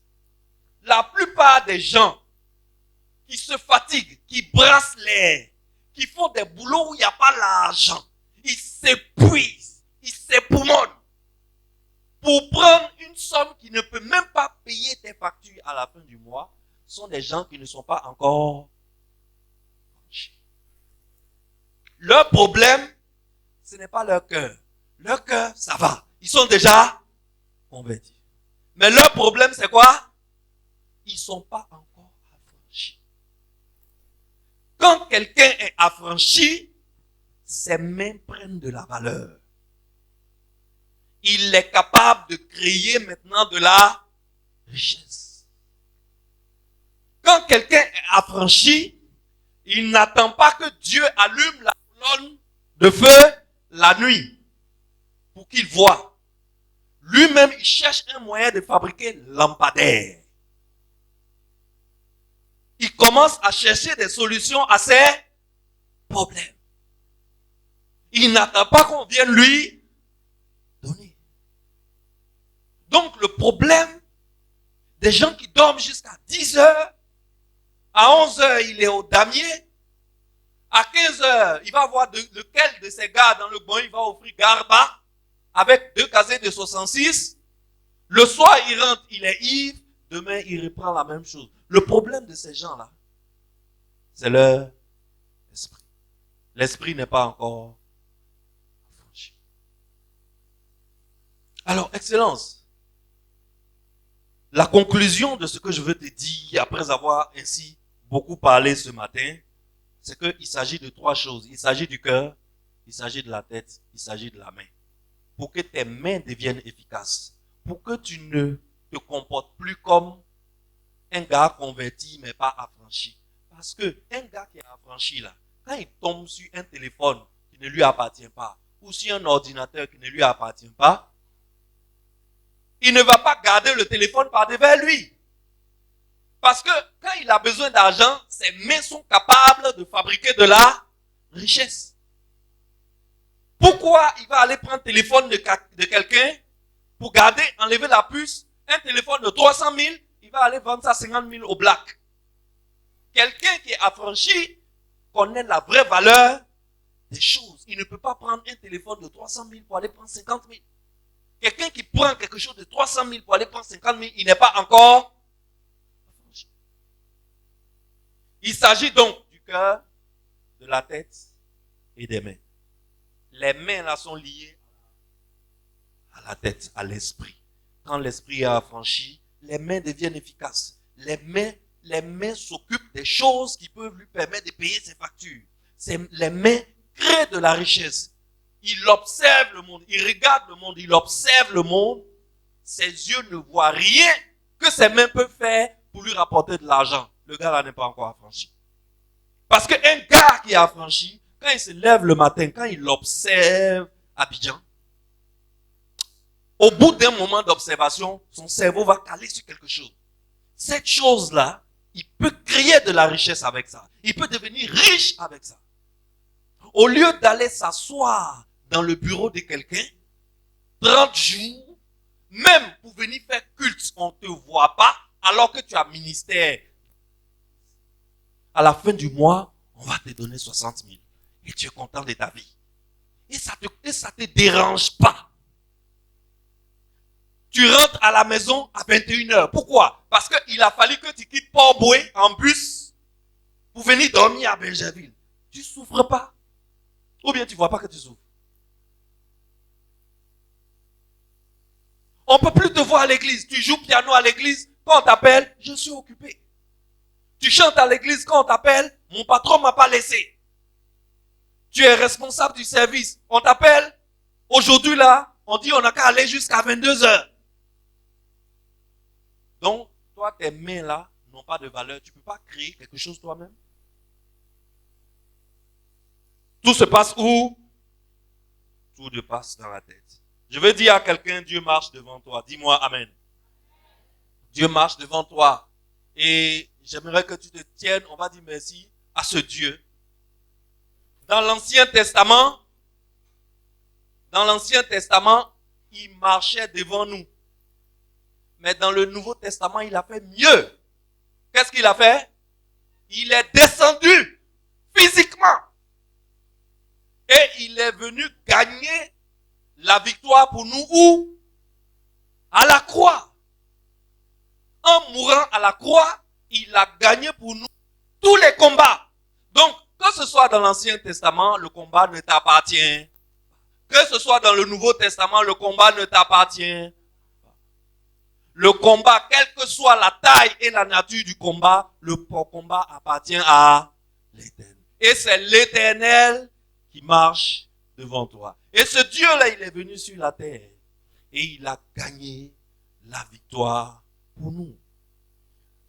La plupart des gens qui se fatiguent, qui brassent l'air, qui font des boulots où il n'y a pas l'argent, ils s'épuisent, ils s'époumonnent pour prendre une somme qui ne peut même pas payer tes factures à la fin du mois, sont des gens qui ne sont pas encore franchis. Leur problème, ce n'est pas leur cœur. Leur cœur, ça va. Ils sont déjà convertis. Mais leur problème, c'est quoi? Ils ne sont pas encore affranchis. Quand quelqu'un est affranchi, ses mains prennent de la valeur. Il est capable de créer maintenant de la richesse. Quand quelqu'un est affranchi, il n'attend pas que Dieu allume la colonne de feu la nuit pour qu'il voie. Lui-même, il cherche un moyen de fabriquer lampadaire. Il commence à chercher des solutions à ses problèmes. Il n'attend pas qu'on vienne lui donner. Donc le problème des gens qui dorment jusqu'à 10 heures, à 11 heures, il est au damier, à 15 heures, il va voir lequel de ces gars dans le bon, il va offrir garba avec 2 casiers de 66. Le soir, il rentre, il est ivre, demain, il reprend la même chose. Le problème de ces gens-là, c'est leur esprit. L'esprit n'est pas encore affranchi. Alors, Excellence, la conclusion de ce que je veux te dire, après avoir ainsi beaucoup parlé ce matin, c'est qu'il s'agit de 3 choses. Il s'agit du cœur, il s'agit de la tête, il s'agit de la main. Pour que tes mains deviennent efficaces, pour que tu ne te comportes plus comme un gars converti mais pas affranchi. Parce que un gars qui est affranchi là, quand il tombe sur un téléphone qui ne lui appartient pas, ou sur un ordinateur qui ne lui appartient pas, il ne va pas garder le téléphone par devers lui. Parce que quand il a besoin d'argent, ses mains sont capables de fabriquer de la richesse. Pourquoi il va aller prendre le téléphone de quelqu'un pour garder, enlever la puce, un téléphone de 300 000, il va aller vendre ça 50 000 au black. Quelqu'un qui est affranchi connaît la vraie valeur des choses. Il ne peut pas prendre un téléphone de 300 000 pour aller prendre 50 000. Quelqu'un qui prend quelque chose de 300 000 pour aller prendre 50 000, il n'est pas encore affranchi. Il s'agit donc du cœur, de la tête et des mains. Les mains là sont liées à la tête, à l'esprit. Quand l'esprit est affranchi, les mains deviennent efficaces. Les mains s'occupent des choses qui peuvent lui permettre de payer ses factures. Les mains créent de la richesse. Il observe le monde, il regarde le monde, il observe le monde. Ses yeux ne voient rien que ses mains peuvent faire pour lui rapporter de l'argent. Le gars là n'est pas encore affranchi. Parce qu'un gars qui est affranchi, quand il se lève le matin, quand il observe Abidjan, au bout d'un moment d'observation, son cerveau va caler sur quelque chose. Cette chose-là, il peut créer de la richesse avec ça. Il peut devenir riche avec ça. Au lieu d'aller s'asseoir dans le bureau de quelqu'un, 30 jours, même pour venir faire culte, on ne te voit pas, alors que tu as ministère. À la fin du mois, on va te donner 60 000. Et tu es content de ta vie. Et ça te dérange pas. Tu rentres à la maison à 21h. Pourquoi? Parce qu'il a fallu que tu quittes Port-Boué en bus pour venir dormir à Benjerville. Tu souffres pas. Ou bien tu vois pas que tu souffres. On peut plus te voir à l'église. Tu joues piano à l'église. Quand on t'appelle, je suis occupé. Tu chantes à l'église. Quand on t'appelle, mon patron m'a pas laissé. Tu es responsable du service. On t'appelle. Aujourd'hui là, on dit on n'a qu'à aller jusqu'à 22h. Donc, toi, tes mains là n'ont pas de valeur. Tu ne peux pas créer quelque chose toi-même. Tout se passe où? Tout se passe dans la tête. Je veux dire à quelqu'un, Dieu marche devant toi. Dis-moi Amen. Dieu marche devant toi. Et j'aimerais que tu te tiennes, on va dire merci à ce Dieu. Dans l'Ancien Testament, il marchait devant nous. Mais dans le Nouveau Testament, il a fait mieux. Qu'est-ce qu'il a fait? Il est descendu physiquement. Et il est venu gagner la victoire pour nous où? À la croix. En mourant à la croix, il a gagné pour nous tous les combats. Donc, que ce soit dans l'Ancien Testament, le combat ne t'appartient. Que ce soit dans le Nouveau Testament, le combat ne t'appartient. Le combat, quelle que soit la taille et la nature du combat, le combat appartient à l'Éternel. Et c'est l'Éternel qui marche devant toi. Et ce Dieu-là, il est venu sur la terre. Et il a gagné la victoire pour nous.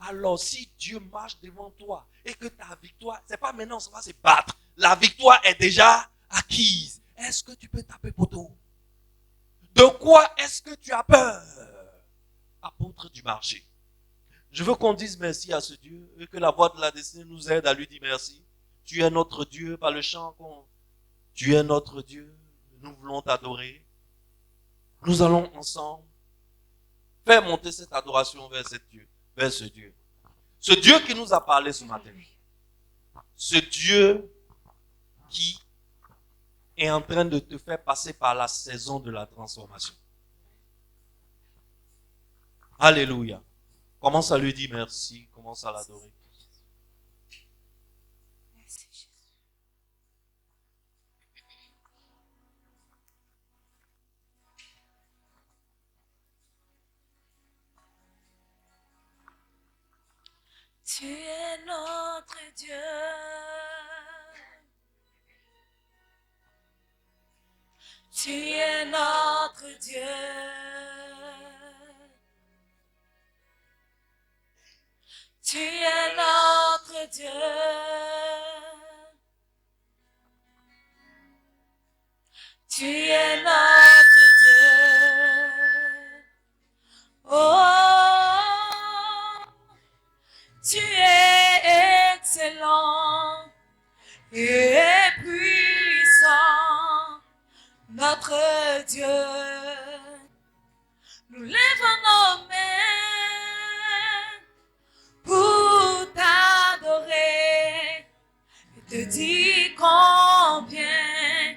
Alors, si Dieu marche devant toi et que ta victoire, c'est pas maintenant on va se battre. La victoire est déjà acquise. Est-ce que tu peux taper poteau? De quoi est-ce que tu as peur? Apôtre du marché. Je veux qu'on dise merci à ce Dieu et que la voix de la destinée nous aide à lui dire merci. Tu es notre Dieu par le chant qu'on... Tu es notre Dieu. Nous voulons t'adorer. Nous allons ensemble faire monter cette adoration vers ce Dieu. Vers ce Dieu. Ce Dieu qui nous a parlé ce matin. Ce Dieu qui est en train de te faire passer par la saison de la transformation. Alléluia. Commence à lui dire merci. Commence à l'adorer. Merci Jésus. Tu es notre Dieu. Tu es notre Dieu. Tu es notre Dieu. Tu es notre Dieu. Oh, tu es excellent et puissant. notre Dieu. Nous lèvons nos mains pour t'adorer et te dire combien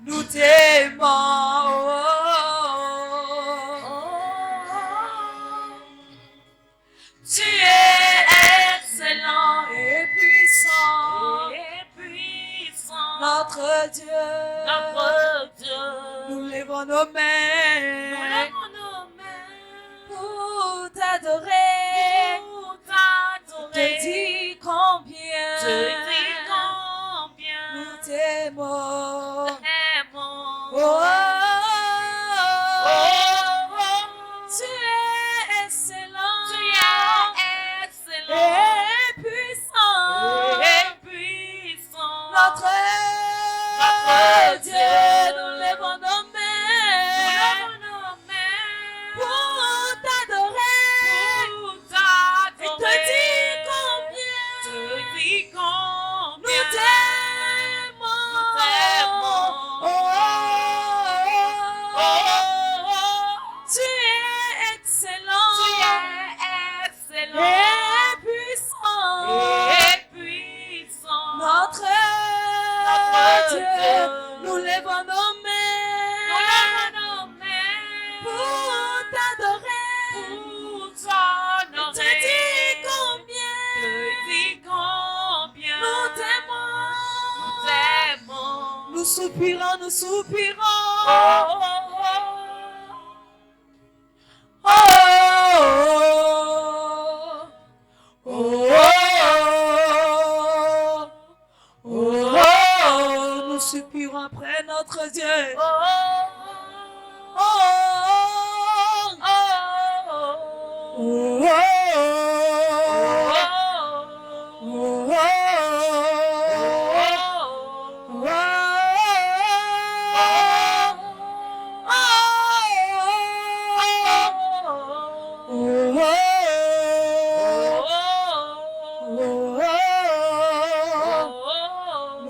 nous t'aimons. Tu es excellent et puissant, notre Dieu. Nous lèvons nos mains pour t'adorer, te dire combien nous t'aimons. Oh, tu es excellent et puissant, notre Dieu. Nous lèvons nos mains pour t'adorer et te dire combien nous t'aimons. Tu es excellent et puissant, notre Dieu. Nous lèvons nos mains pour t'adorer, te dire combien nous t'aimons. Nous soupirons, nous soupirons. Oh, oh, oh, oh, oh, nous soupirons après notre Dieu. Oh, oh, oh, oh,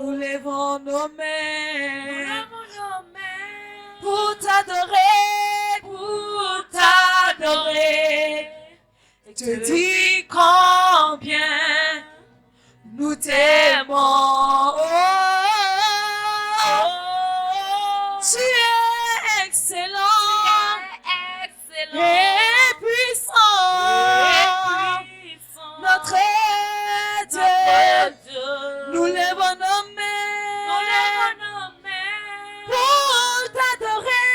nous lèvons nos mains pour t'adorer, et te dire combien nous t'aimons. Tu es excellent et puissant, notre Dieu. Nous lèvons nos mains pour t'adorer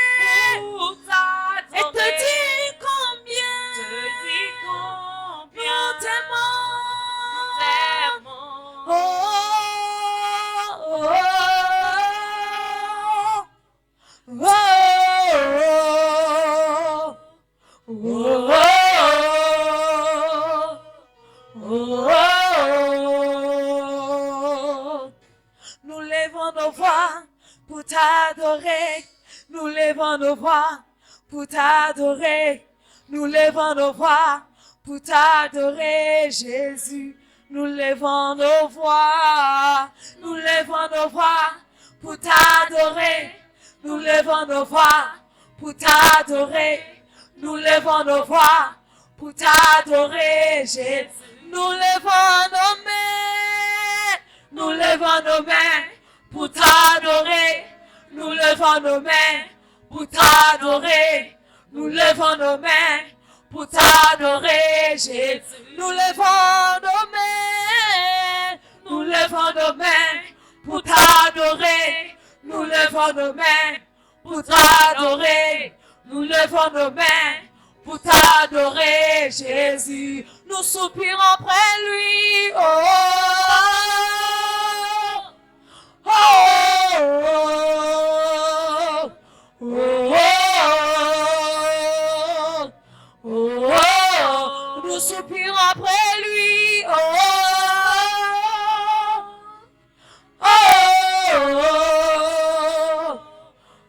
et te dire combien nous t'aimons. Oh, oh, oh, oh, oh, oh. Nous lèvons nos voix pour t'adorer. Nous lèvons nos voix pour t'adorer. Nous lèvons nos voix pour t'adorer, Jésus. Nous lèvons nos voix. Nous lèvons nos voix pour t'adorer. Nous lèvons nos voix pour t'adorer. Nous lèvons nos voix pour t'adorer, Jésus. Nous lèvons nos mains. Nous lèvons nos mains pour t'adorer. Nous lèvons nos mains pour t'adorer. Nous lèvons nos mains pour t'adorer, Jésus. Nous lèvons nos mains. Nous lèvons nos mains pour t'adorer. Nous lèvons nos mains pour t'adorer. Nous lèvons nos mains pour t'adorer, Jésus. Nous soupirons près lui. Oh, oh, oh, oh, oh, oh, oh. Nous soupirons après lui. Oh, oh, oh,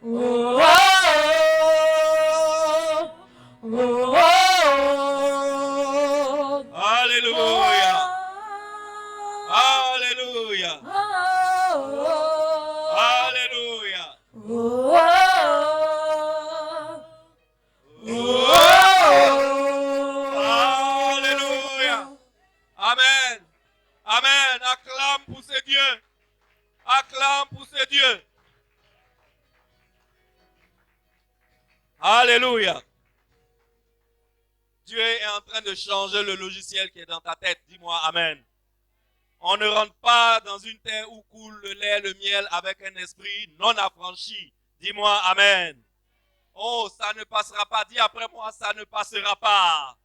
oh, oh, oh. Alléluia. Alléluia. Oh, oh, Alléluia. oh, oh. Amen. Acclame pour ce Dieu. Acclame pour ce Dieu. Alléluia. Dieu est en train de changer le logiciel qui est dans ta tête. Dis-moi Amen. On ne rentre pas dans une terre où coule le lait, le miel avec un esprit non affranchi. Dis-moi Amen. Oh, ça ne passera pas. Dis après moi, ça ne passera pas.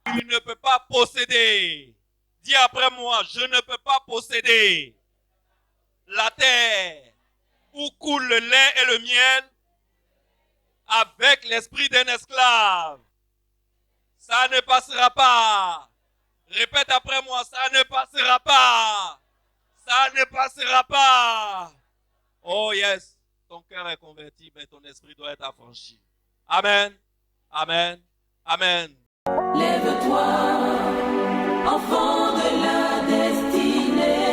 Tu ne peux pas posséder. Dis après moi, je ne peux pas posséder la terre où coule le lait et le miel avec l'esprit d'un esclave. Ça ne passera pas. Répète après moi, ça ne passera pas. Ça ne passera pas. Oh yes, ton cœur est converti, mais ton esprit doit être affranchi. Amen, amen, amen. Lève-toi, enfant de la destinée.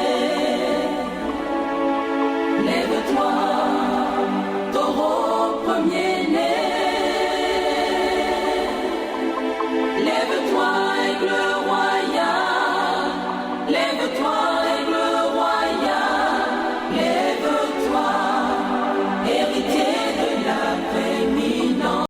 Lève-toi, taureau premier-né. Lève-toi, aigle